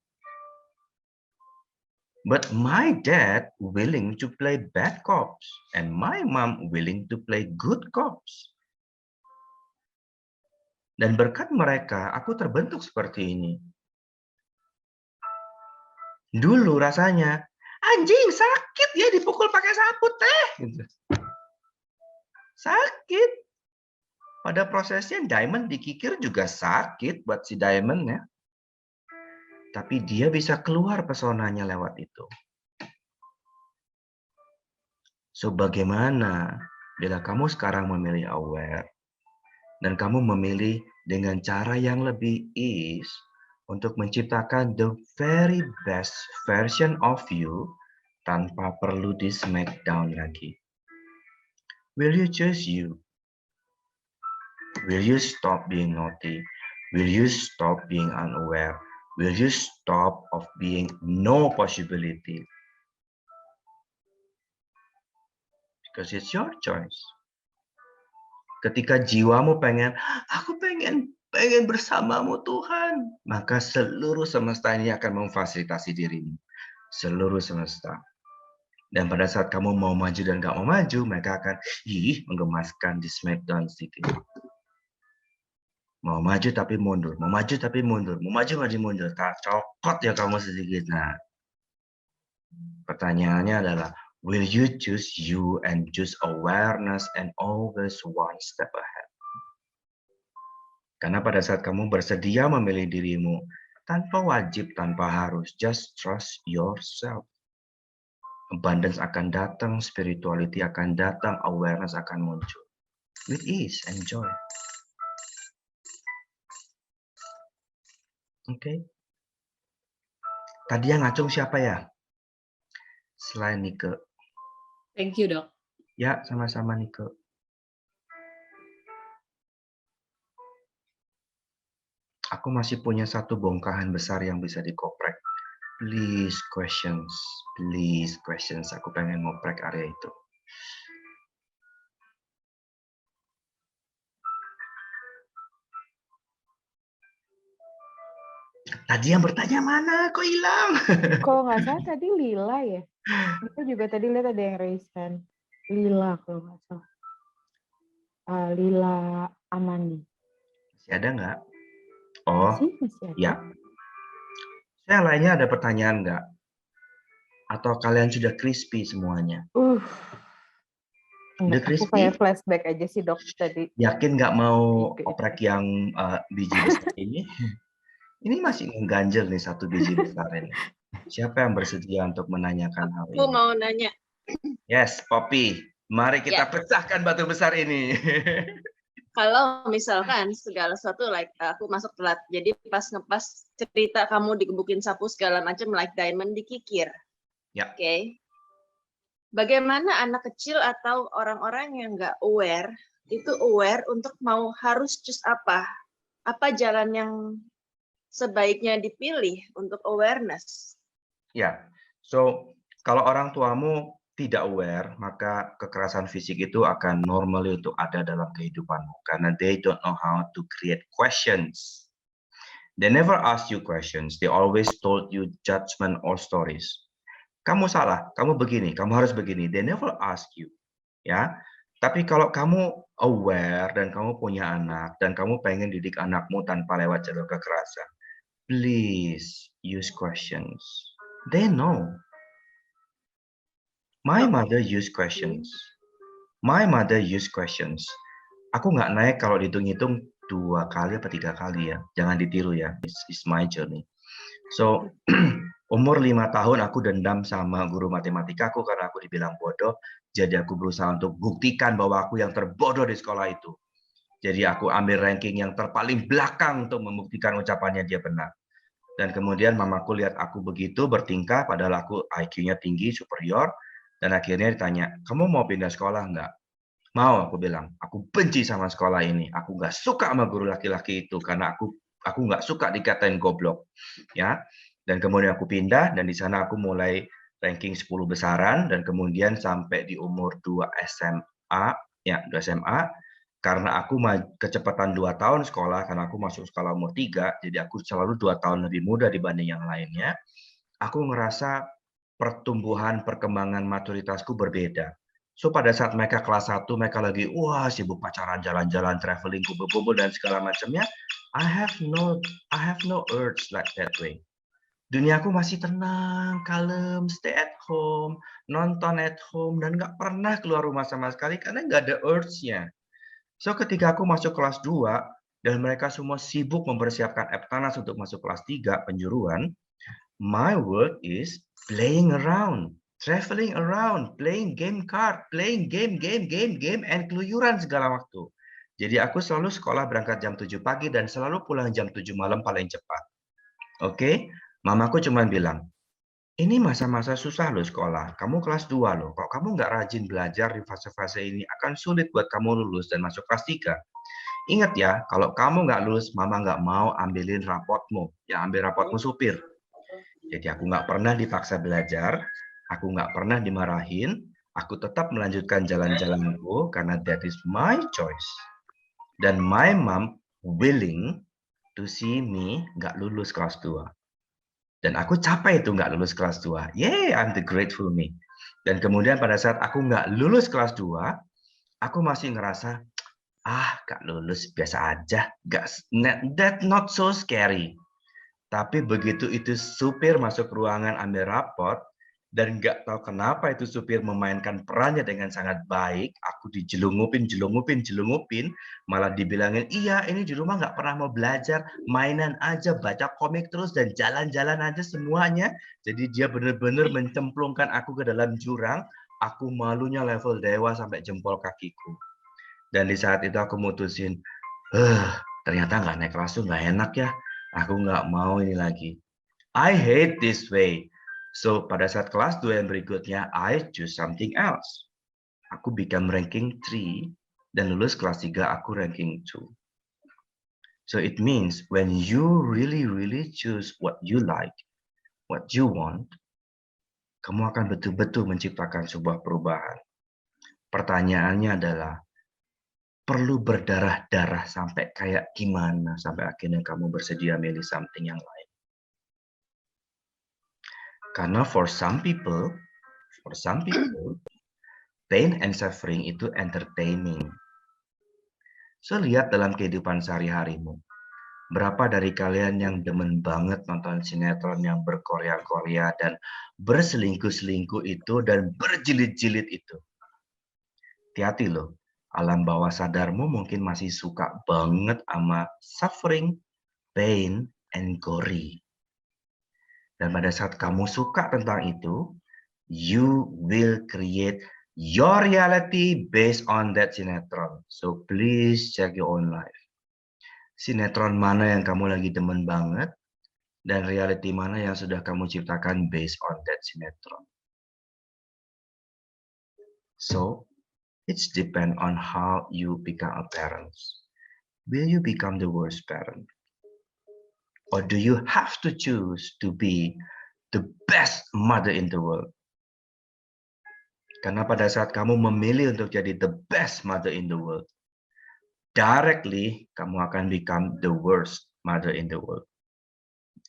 But my dad willing to play bad cops, and my mom willing to play good cops. Dan berkat mereka, aku terbentuk seperti ini. Dulu rasanya, anjing sakit ya dipukul pakai sapu teh. Gitu. Sakit. Pada prosesnya Diamond dikikir juga sakit buat si Diamond ya. Tapi dia bisa keluar pesonanya lewat itu. So bagaimana bila kamu sekarang memilih aware dan kamu memilih dengan cara yang lebih ease untuk menciptakan the very best version of you tanpa perlu di smackdown lagi. Will you choose you? Will you stop being naughty? Will you stop being unaware? Will you stop of being no possibility? Because it's your choice. Ketika jiwamu aku pengen bersamamu Tuhan, maka seluruh semesta ini akan memfasilitasi dirimu. Seluruh semesta. Dan pada saat kamu mau maju dan nggak mau maju, mereka akan menggemaskan di Smackdown sedikit. Mau maju tapi mundur, mau maju tapi mundur, mau maju mundur, tak cokot ya kamu sedikit. Nah, pertanyaannya adalah, will you choose you and choose awareness and always one step ahead? Karena pada saat kamu bersedia memilih dirimu, tanpa wajib, tanpa harus, just trust yourself. Abundance akan datang, spirituality akan datang, awareness akan muncul. With ease and joy. Oke. Tadi yang ngacung siapa ya? Selain Nike. Thank you, Dok. Ya, sama-sama Nike. Aku masih punya satu bongkahan besar yang bisa dikoprek. Please questions. Aku pengen ngoprek area itu. Tadi yang bertanya mana? Kok hilang? Kalau nggak salah tadi Lila ya. Kita juga tadi lihat ada yang raise hand. Lila kalau nggak salah. Lila Amani. Masih ada nggak? Oh, Masih ada. ya. Saya lainnya ada pertanyaan nggak? Atau kalian sudah crispy semuanya? Enggak, aku kayak flashback aja sih dok tadi. Yakin nggak mau oprek yang biji besar ini? Ini masih mengganjel nih satu biji besar ini. Siapa yang bersedia untuk menanyakan hal ini? Aku mau nanya. Yes, Poppy. Mari kita pecahkan batu besar ini. Kalau misalkan segala sesuatu, like aku masuk telat, jadi pas ngepas cerita kamu digebukin sapu segala macam, like diamond dikikir. Ya. Oke. Bagaimana anak kecil atau orang-orang yang nggak aware, itu aware untuk mau harus choose apa? Apa jalan yang sebaiknya dipilih untuk awareness? Ya, so kalau orang tuamu tidak aware, maka kekerasan fisik itu akan normally untuk ada dalam kehidupanmu. Karena they don't know how to create questions. They never ask you questions. They always told you judgment or stories. Kamu salah, kamu begini, kamu harus begini. They never ask you. Ya, tapi kalau kamu aware dan kamu punya anak dan kamu pengen didik anakmu tanpa lewat jalur kekerasan, please use questions. They know. My mother use questions. My mother use questions. Aku nggak naik kalau dihitung-hitung 2 kali atau 3 kali ya. Jangan ditiru ya. It's my journey. So, umur 5 tahun aku dendam sama guru matematika aku karena aku dibilang bodoh. Jadi aku berusaha untuk buktikan bahwa aku yang terbodoh di sekolah itu. Jadi aku ambil ranking yang terpaling belakang untuk membuktikan ucapannya dia benar. Dan kemudian mamaku lihat aku begitu bertingkah, padahal aku IQ-nya tinggi, superior. Dan akhirnya ditanya, kamu mau pindah sekolah nggak? Mau, aku bilang. Aku benci sama sekolah ini. Aku nggak suka sama guru laki-laki itu karena aku nggak suka dikatain goblok. Ya. Dan kemudian aku pindah dan di sana aku mulai ranking 10 besaran dan kemudian sampai di umur 2 SMA, ya 2 SMA. Karena aku kecepatan 2 tahun sekolah, karena aku masuk sekolah umur 3, jadi aku selalu 2 tahun lebih muda dibanding yang lainnya. Aku ngerasa pertumbuhan, perkembangan maturitasku berbeda. So pada saat mereka kelas 1, mereka lagi sibuk pacaran, jalan-jalan, traveling, kumpul-kumpul dan segala macamnya. I have no urge like that way. Duniaku masih tenang, kalem, stay at home, nonton at home dan nggak pernah keluar rumah sama sekali karena nggak ada urge-nya. So ketika aku masuk kelas 2 dan mereka semua sibuk mempersiapkan Eptanas untuk masuk kelas 3 penjuruan, my world is playing around, traveling around, playing game card, playing game and keluyuran segala waktu. Jadi aku selalu sekolah berangkat jam 7 pagi dan selalu pulang jam 7 malam paling cepat. Oke, mamaku cuma bilang, ini masa-masa susah loh sekolah. Kamu kelas 2 loh. Kok kamu nggak rajin belajar di fase-fase ini, akan sulit buat kamu lulus dan masuk kelas 3. Ingat ya, kalau kamu nggak lulus, mama nggak mau ambilin rapotmu. Ya, ambil rapotmu supir. Jadi aku nggak pernah dipaksa belajar. Aku nggak pernah dimarahin. Aku tetap melanjutkan jalan-jalanku karena that is my choice. Dan my mom willing to see me nggak lulus kelas 2. Dan aku capek itu nggak lulus kelas 2. Yeah, I'm the grateful me. Dan kemudian pada saat aku nggak lulus kelas 2, aku masih ngerasa, nggak lulus biasa aja, that not so scary. Tapi begitu itu supir masuk ruangan ambil rapot, dan nggak tahu kenapa itu supir memainkan perannya dengan sangat baik, aku dijelungupin, malah dibilangin, iya ini di rumah nggak pernah mau belajar, mainan aja, baca komik terus, dan jalan-jalan aja semuanya. Jadi dia benar-benar mencemplungkan aku ke dalam jurang, aku malunya level dewa sampai jempol kakiku. Dan di saat itu aku mutusin, ternyata nggak naik kelas tuh nggak enak ya. Aku nggak mau ini lagi. I hate this way. So pada saat kelas 2 yang berikutnya, I choose something else. Aku become ranking 3 dan lulus kelas 3 aku ranking 2. So it means when you really choose what you like, what you want, kamu akan betul-betul menciptakan sebuah perubahan. Pertanyaannya adalah, perlu berdarah-darah sampai kayak gimana sampai akhirnya kamu bersedia milih something yang lain. Karena for some people, pain and suffering itu entertaining. So lihat dalam kehidupan sehari-harimu, berapa dari kalian yang demen banget nonton sinetron yang berkorea-korea dan berselingkuh-selingkuh itu dan berjilid-jilid itu? Hati-hati loh. Alam bawah sadarmu mungkin masih suka banget sama suffering, pain, and gory. Dan pada saat kamu suka tentang itu, you will create your reality based on that sinetron. So please check your own life. Sinetron mana yang kamu lagi demen banget, dan reality mana yang sudah kamu ciptakan based on that sinetron. So, it's depend on how you become a parent. Will you become the worst parent? Or do you have to choose to be the best mother in the world? Karena pada saat kamu memilih untuk jadi the best mother in the world, directly kamu akan become the worst mother in the world.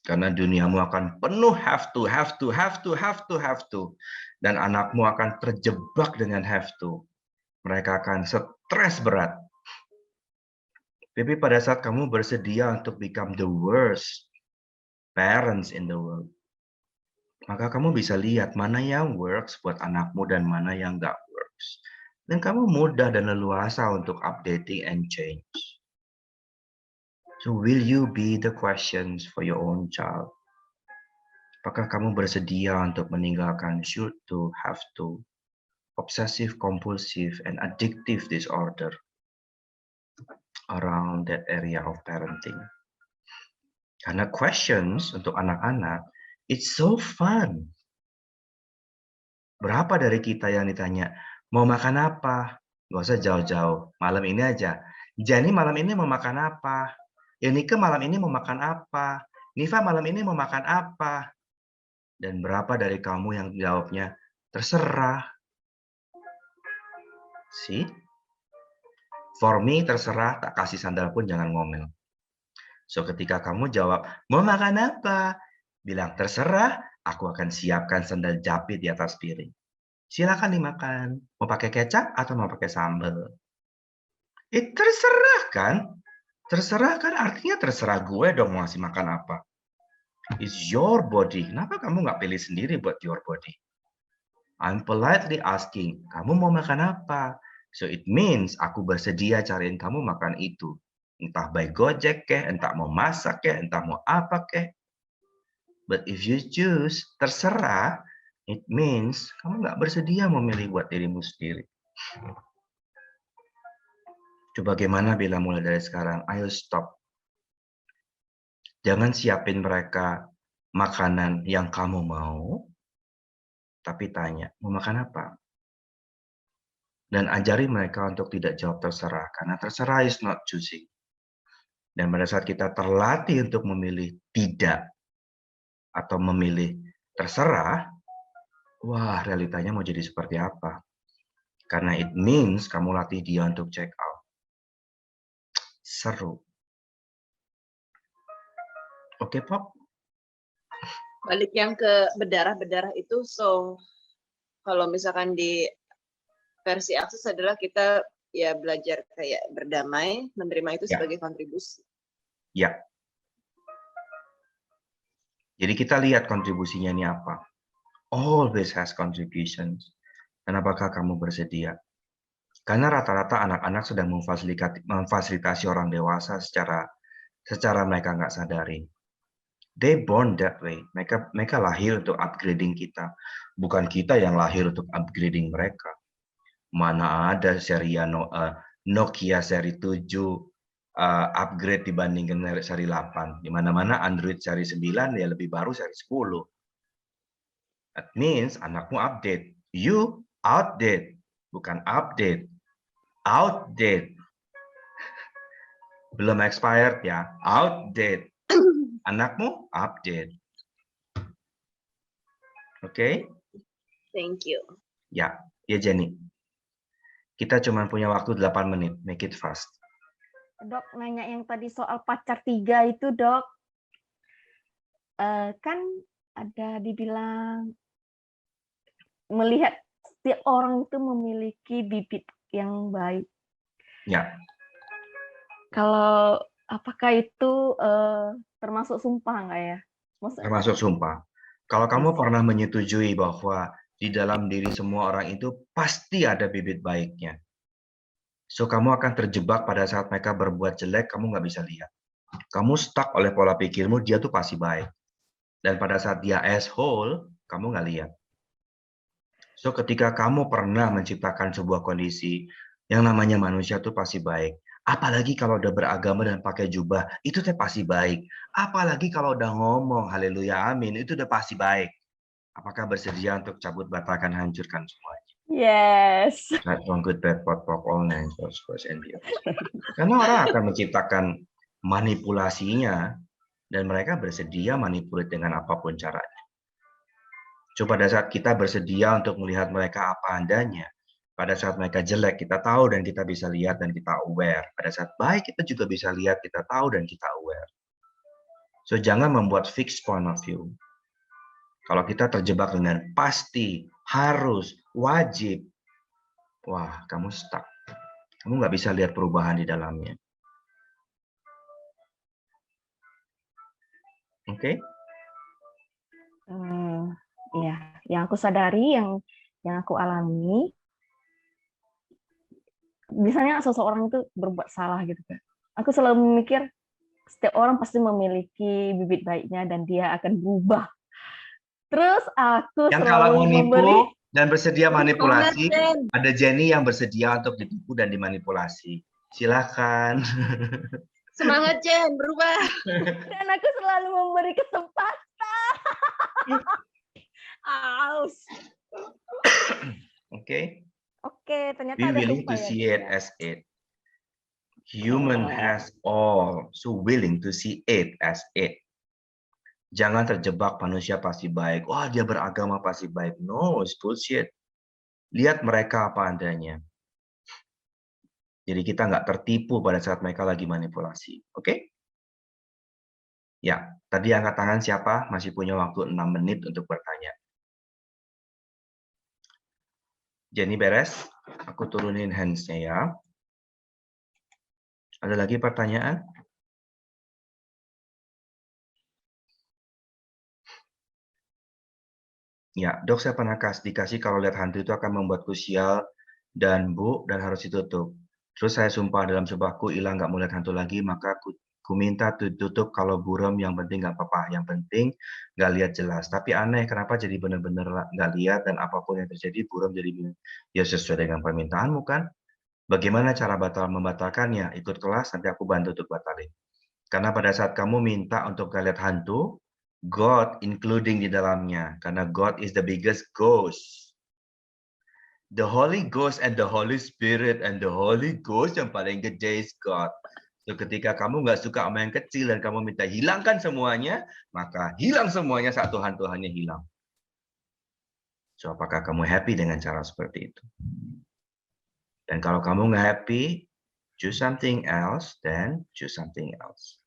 Karena duniamu akan penuh have to. Dan anakmu akan terjebak dengan have to. Mereka akan stres berat. Tapi pada saat kamu bersedia untuk become the worst parents in the world, maka kamu bisa lihat mana yang works buat anakmu dan mana yang nggak works. Dan kamu mudah dan leluasa untuk updating and change. So will you be the questions for your own child? Apakah kamu bersedia untuk meninggalkan should to, have to, obsessive compulsive, and addictive disorder around that area of parenting? Karena questions untuk anak-anak, it's so fun. Berapa dari kita yang ditanya, mau makan apa? Gak usah jauh-jauh, malam ini aja. Jani malam ini mau makan apa? Yanike malam ini mau makan apa? Niva malam ini mau makan apa? Dan berapa dari kamu yang jawabnya, terserah. See? For me, terserah, tak kasih sandal pun jangan ngomel. So ketika kamu jawab, mau makan apa? Bilang, terserah, aku akan siapkan sandal jepit di atas piring. Silakan dimakan. Mau pakai kecap atau mau pakai sambal? Terserah kan? Terserah kan artinya terserah gue dong mau ngasih makan apa. It's your body. Kenapa kamu nggak pilih sendiri buat your body? I'm politely asking, kamu mau makan apa? So it means aku bersedia cariin kamu makan itu. Entah by Gojek kek, entah mau masak kek, entah mau apa kek. But if you choose terserah, it means kamu nggak bersedia memilih buat dirimu sendiri. Coba bagaimana bila mulai dari sekarang, ayo stop. Jangan siapin mereka makanan yang kamu mau, tapi tanya, mau makan apa? Dan ajari mereka untuk tidak jawab terserah, karena terserah is not choosing. Dan pada saat kita terlatih untuk memilih tidak, atau memilih terserah, wah realitanya mau jadi seperti apa? Karena it means kamu latih dia untuk check out. Seru. Oke, Pop? Balik yang ke berdarah-berdarah itu, so kalau misalkan di versi Akses adalah kita ya belajar kayak berdamai, menerima itu Ya. sebagai kontribusi. Ya. Jadi kita lihat kontribusinya ini apa. Always has contributions. Dan apakah kamu bersedia? Karena rata-rata anak-anak sedang memfasilitasi orang dewasa secara mereka nggak sadari. They born that way. Mereka lahir untuk upgrading kita. Bukan kita yang lahir untuk upgrading mereka. Mana ada seri Nokia seri 7 upgrade dibandingkan seri 8. Di mana-mana Android seri 9 ya lebih baru seri 10. That means anakmu update. You outdate. Bukan update. Outdate. Belum expired ya. Outdate. Anakmu update. Oke? Thank you. Ya, Jenny. Kita cuma punya waktu 8 menit. Make it fast. Dok, nanya yang tadi soal pacar 3 itu, Dok. Kan ada dibilang melihat setiap orang itu memiliki bibit yang baik. Ya. Kalau apakah itu termasuk sumpah nggak ya? Maksudnya, Termasuk sumpah. Kalau kamu pernah menyetujui bahwa di dalam diri semua orang itu pasti ada bibit baiknya. So, kamu akan terjebak pada saat mereka berbuat jelek, kamu nggak bisa lihat. Kamu stuck oleh pola pikirmu, dia tuh pasti baik. Dan pada saat dia asshole, kamu nggak lihat. So, ketika kamu pernah menciptakan sebuah kondisi yang namanya manusia tuh pasti baik. Apalagi kalau udah beragama dan pakai jubah, itu tuh pasti baik. Apalagi kalau udah ngomong, haleluya, amin, itu udah pasti baik. Apakah bersedia untuk cabut, batalkan, hancurkan semuanya? yes. Right, wrong, good, bad, pot, pop, all nine, cross, and beyond. Karena orang akan menciptakan manipulasinya, dan mereka bersedia manipulasi dengan apapun caranya. Coba pada saat kita bersedia untuk melihat mereka apa adanya, pada saat mereka jelek kita tahu dan kita bisa lihat dan kita aware. Pada saat baik kita juga bisa lihat, kita tahu dan kita aware. So jangan membuat fixed point of view. Kalau kita terjebak dengan pasti, harus, wajib, wah kamu stuck. Kamu nggak bisa lihat perubahan di dalamnya. Oke? Ya, yang aku sadari, yang aku alami, misalnya seseorang itu berbuat salah gitu kan. Aku selalu memikir setiap orang pasti memiliki bibit baiknya dan dia akan berubah. Terus aku yang selalu kalau mau memberi nipu dan bersedia manipulasi, Jen. ada Jenny yang bersedia untuk ditipu dan dimanipulasi. Silakan. Semangat Jen, berubah. dan aku selalu memberi kesempatan. Aus. Oke. Oke, ternyata Be ada willing sumpah to ya, see Dok, it ya. as it. Human has all, so willing to see it as it. Jangan terjebak manusia pasti baik. Wah, dia beragama pasti baik. No, it's bullshit. Lihat mereka apa adanya. Jadi kita nggak tertipu pada saat mereka lagi manipulasi. Oke? Ya, tadi angkat tangan siapa? Masih punya waktu 6 menit untuk bertanya. Jenny beres? Aku turunin hands-nya ya. Ada lagi pertanyaan? Ya, dok saya pernah dikasih kalau lihat hantu itu akan membuatku sial dan harus ditutup. Terus saya sumpah dalam sebuahku hilang nggak mau lihat hantu lagi, maka ku minta tutup kalau buram yang penting nggak apa-apa, yang penting nggak lihat jelas. Tapi aneh kenapa jadi benar-benar nggak lihat dan apapun yang terjadi buram jadi ya sesuai dengan permintaanmu kan? Bagaimana cara membatalkannya? Ikut kelas nanti aku bantu untuk batalin. Karena pada saat kamu minta untuk nggak lihat hantu, God including di dalamnya, karena God is the biggest ghost. The Holy Ghost and the Holy Spirit and the Holy Ghost yang paling gede is God. So ketika kamu nggak suka sama yang kecil dan kamu minta hilangkan semuanya, maka hilang semuanya saat Tuhan hanya hilang. So apakah kamu happy dengan cara seperti itu? Dan kalau kamu nggak happy, choose something else, then choose something else.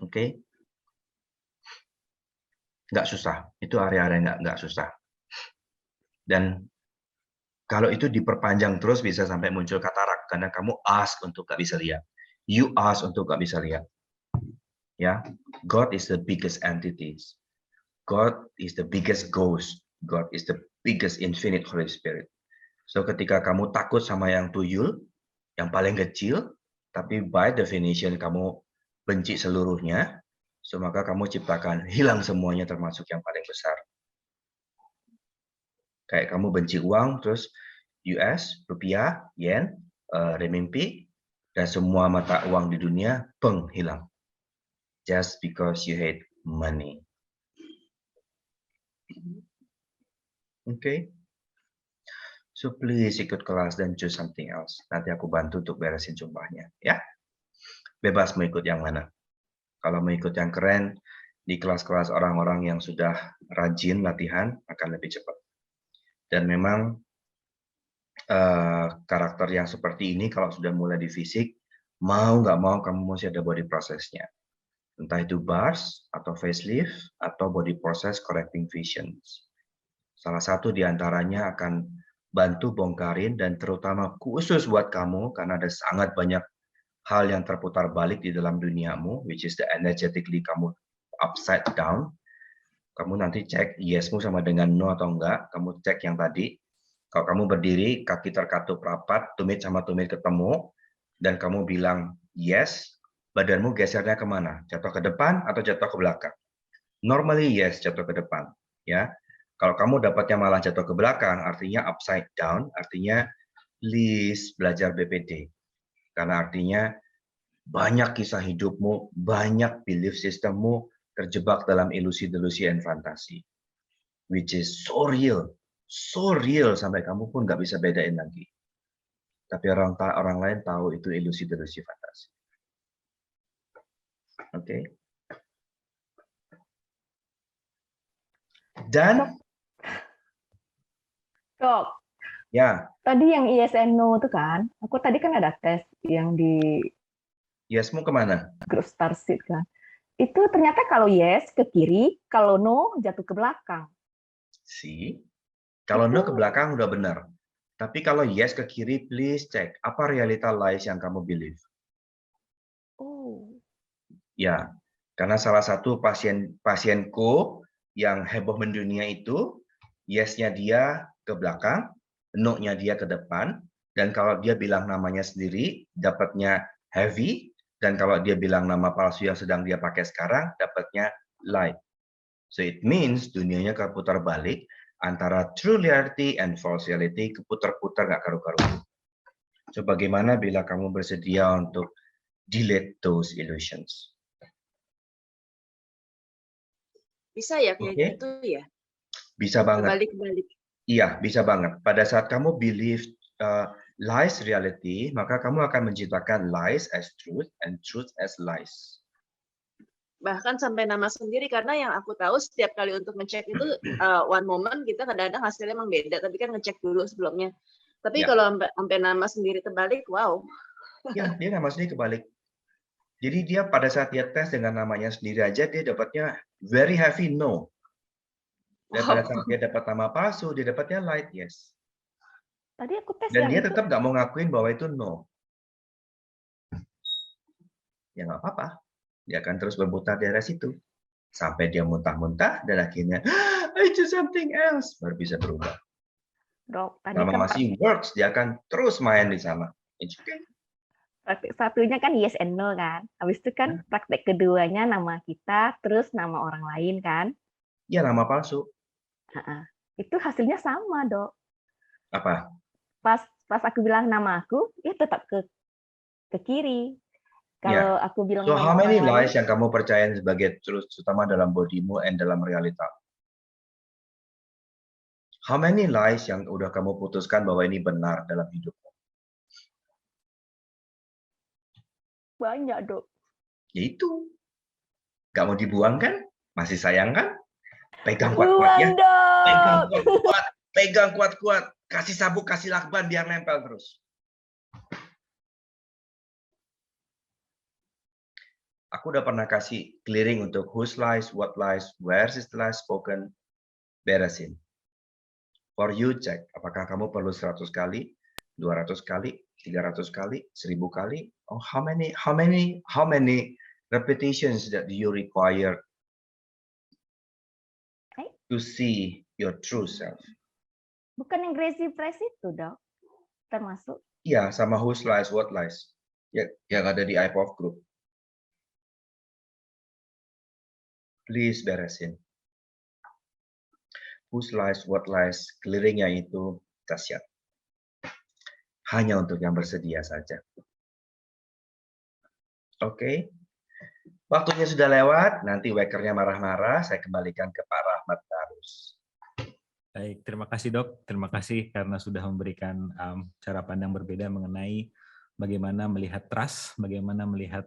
Oke? Nggak susah. Itu area-area nggak susah. Dan kalau itu diperpanjang terus bisa sampai muncul katarak karena kamu ask untuk gak bisa lihat. You ask untuk gak bisa lihat. Ya, God is the biggest entities. God is the biggest ghost. God is the biggest infinite Holy Spirit. So ketika kamu takut sama yang tuyul, yang paling kecil, tapi by definition kamu benci seluruhnya, so maka kamu ciptakan hilang semuanya termasuk yang paling besar. Kayak kamu benci uang, terus US, rupiah, yen, renminbi, dan semua mata uang di dunia, peng, hilang. Just because you hate money. Okay? So please ikut kelas dan choose something else. Nanti aku bantu untuk beresin jumlahnya. Ya? Bebas mau ikut yang mana. Kalau mau ikut yang keren, di kelas-kelas orang-orang yang sudah rajin latihan, akan lebih cepat. Dan memang karakter yang seperti ini kalau sudah mulai di fisik, mau nggak mau kamu mesti ada body process-nya. Entah itu bars, atau facelift, atau body process correcting visions. Salah satu di antaranya akan bantu bongkarin dan terutama khusus buat kamu karena ada sangat banyak hal yang terputar balik di dalam duniamu, which is the energetically kamu upside down. Kamu nanti cek yesmu sama dengan no atau enggak, kamu cek yang tadi. Kalau kamu berdiri, kaki terkatup rapat, tumit sama tumit ketemu, dan kamu bilang yes, badanmu gesernya kemana? Jatuh ke depan atau jatuh ke belakang? Normally yes, jatuh ke depan. Ya, kalau kamu dapatnya malah jatuh ke belakang, artinya upside down, artinya please belajar BPD. Karena artinya banyak kisah hidupmu, banyak belief systemmu terjebak dalam ilusi-delusi dan fantasi. Which is so real sampai kamu pun nggak bisa bedain lagi. Tapi orang lain tahu itu ilusi-delusi fantasi. Oke. Dan Dok, ya, tadi yang ISNO itu kan, aku tadi kan ada tes yang di yesmu kemana? grup Starseed kan. Itu ternyata kalau yes ke kiri, kalau no jatuh ke belakang. Si, kalau no ke belakang udah benar. Tapi kalau yes ke kiri, please cek apa realita lies yang kamu believe. Oh. Ya, karena salah satu pasienku yang heboh mendunia itu, yes-nya dia ke belakang, no-nya dia ke depan, dan kalau dia bilang namanya sendiri, dapatnya heavy, dan kalau dia bilang nama palsu yang sedang dia pakai sekarang, dapatnya light. So it means dunianya keputar balik, antara true reality and false reality keputar-putar nggak karu-karuan. So bagaimana bila kamu bersedia untuk delete those illusions? Bisa ya kayak gitu ya? Bisa banget. Balik-balik. Iya, bisa banget. Pada saat kamu believe lies reality, maka kamu akan menciptakan lies as truth and truth as lies. Bahkan sampai nama sendiri, karena yang aku tahu setiap kali untuk ngecek itu one moment kita kadang-kadang hasilnya emang beda, tapi kan ngecek dulu sebelumnya. Tapi Ya. kalau sampai nama sendiri terbalik, wow. Ya, dia nama sendiri kebalik. Jadi dia pada saat dia tes dengan namanya sendiri aja, dia dapatnya very heavy no. Dan pada saat dia dapat nama palsu, dia dapatnya light yes. Tadi aku tes Dan yang dia itu. tetap nggak mau ngakuin bahwa itu no. Ya nggak apa-apa. Dia akan terus berputar di area situ. Sampai dia muntah-muntah, dan akhirnya, I choose something else. Baru bisa berubah. Dok, tadi Selama kan masih works, dia akan terus main di sana. It's okay. praktek satunya kan yes and no kan. Habis itu kan praktek keduanya nama kita, terus nama orang lain kan. Ya, nama palsu. Itu hasilnya sama, Dok. Apa? Pas aku bilang nama aku, ya tetap ke kiri. Kalau aku bilang So nama how many orang lies lain, yang kamu percaya sebagai truth, terutama dalam bodimu and dalam realita? How many lies yang udah kamu putuskan bahwa ini benar dalam hidupmu? banyak, Dok. Ya itu. Gak mau dibuang kan? Masih sayang kan? Pegang kuat-kuat ya. Pegang kuat-kuat. Pegang kuat-kuat. Kasih sabuk, kasih lakban biar nempel terus. Aku udah pernah kasih clearing untuk whose lies, what lies, where is the lies spoken, beresin. For you check, apakah kamu perlu 100 kali, 200 kali, 300 kali, 1000 kali? Oh, how many repetitions that you require to see your true self? Bukan yang Gracie Price itu, Dok? Termasuk? Iya, sama Whose Lies, What Lies. Ya, yang ada di iPod Group. Please beresin. Whose Lies, What Lies, kelilingnya itu dahsyat. Hanya untuk yang bersedia saja. Oke. Waktunya sudah lewat, nanti wakernya marah-marah, saya kembalikan ke Pak Rahmat Darus. Baik, terima kasih Dok. Terima kasih karena sudah memberikan cara pandang berbeda mengenai bagaimana melihat trust, bagaimana melihat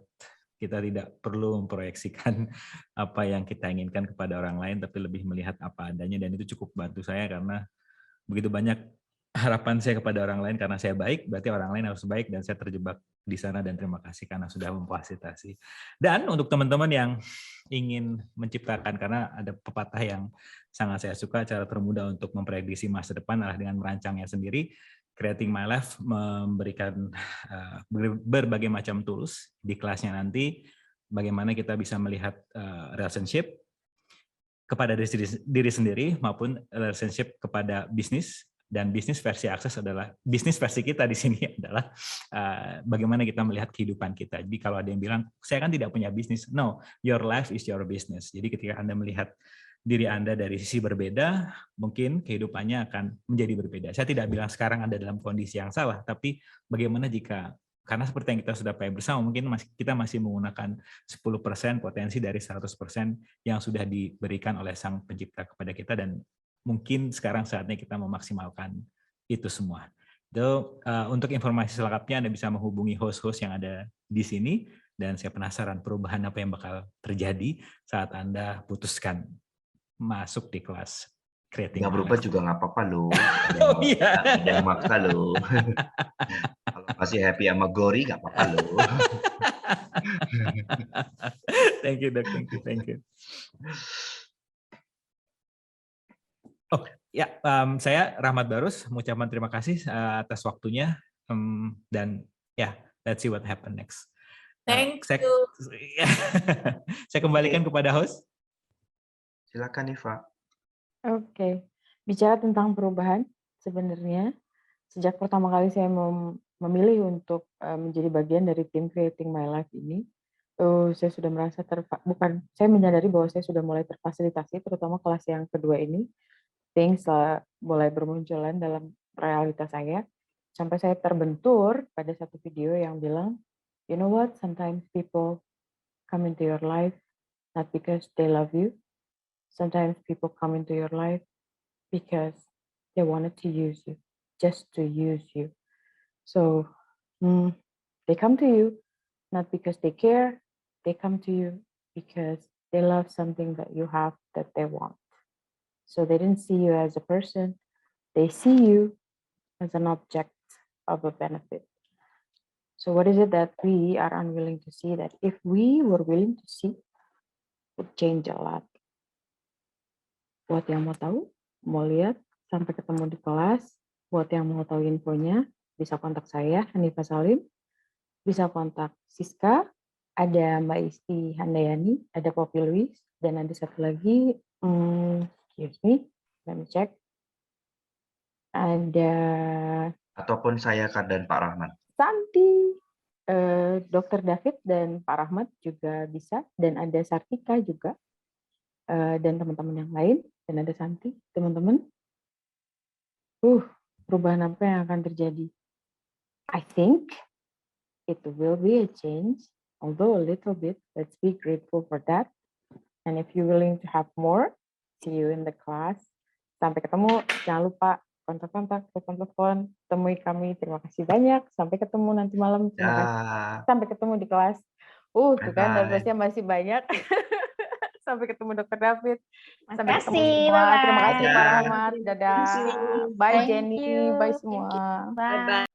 kita tidak perlu memproyeksikan apa yang kita inginkan kepada orang lain, tapi lebih melihat apa adanya, dan itu cukup bantu saya karena begitu banyak harapan saya kepada orang lain karena saya baik, berarti orang lain harus baik, dan saya terjebak di sana, dan terima kasih karena sudah memfasilitasi. Dan untuk teman-teman yang ingin menciptakan, karena ada pepatah yang sangat saya suka, cara termudah untuk memprediksi masa depan adalah dengan merancangnya sendiri. Creating My Life memberikan berbagai macam tools di kelasnya nanti, bagaimana kita bisa melihat relationship kepada diri sendiri maupun relationship kepada bisnis. Dan bisnis versi Akses adalah, bisnis versi kita di sini adalah bagaimana kita melihat kehidupan kita. Jadi kalau ada yang bilang, saya kan tidak punya bisnis. No, your life is your business. Jadi ketika Anda melihat diri Anda dari sisi berbeda, mungkin kehidupannya akan menjadi berbeda. Saya tidak bilang sekarang Anda dalam kondisi yang salah, tapi bagaimana jika, karena seperti yang kita sudah pahami bersama, mungkin kita masih menggunakan 10% potensi dari 100% yang sudah diberikan oleh Sang Pencipta kepada kita, dan mungkin sekarang saatnya kita memaksimalkan itu semua. So, untuk informasi selengkapnya Anda bisa menghubungi host-host yang ada di sini, dan saya penasaran perubahan apa yang bakal terjadi saat Anda putuskan masuk di kelas Creating Nggak My berubah Life. juga nggak apa-apa loh. Oh iya. Ada yang maksa loh. Kalau masih happy sama Gori nggak apa-apa loh. Thank you Dok, thank you. Oh ya, saya Rahmat Darus mengucapkan terima kasih atas waktunya, dan ya, let's see what happen next. Thank you. Saya kembalikan kepada host. Silakan Iva. Oke. Bicara tentang perubahan, sebenarnya sejak pertama kali saya memilih untuk menjadi bagian dari tim Creating My Life ini, saya sudah merasa saya menyadari bahwa saya sudah mulai terfasilitasi, terutama kelas yang kedua ini. Things mulai bermunculan dalam realitas saya, sampai saya terbentur pada satu video yang bilang, you know what, sometimes people come into your life not because they love you, sometimes people come into your life because they wanted to use you, just to use you. So they come to you not because they care, they come to you because they love something that you have that they want. So they didn't see you as a person, they see you as an object of a benefit. So what is it that we are unwilling to see that if we were willing to see, would change a lot. Buat yang mau tahu, mau lihat, sampai ketemu di kelas, buat yang mau tahu infonya, bisa kontak saya, Hanifah Salim, bisa kontak Siska, ada Mbak Isti Handayani, ada Poppy Louise, dan ada satu lagi, excuse me, let me check. Ada Ataupun saya dan Pak Rahmat. Santi, Dr. David dan Pak Rahmat juga bisa, dan ada Sartika juga, dan teman-teman yang lain, dan ada Santi, teman-teman. Perubahan apa yang akan terjadi? I think it will be a change, although a little bit. Let's be grateful for that. And if you're willing to have more, see you in the class. Sampai ketemu, jangan lupa kontak-kontak, telepon-telepon, temui kami. Terima kasih banyak. Sampai ketemu nanti malam. Terima kasih. Sampai ketemu di kelas. Tuh kan, nervousnya masih banyak. Sampai ketemu Dr. David. Sampai ketemu semua. Terima kasih Pak Rahmat. Dadah. Bye Jenny. Bye semua. Bye.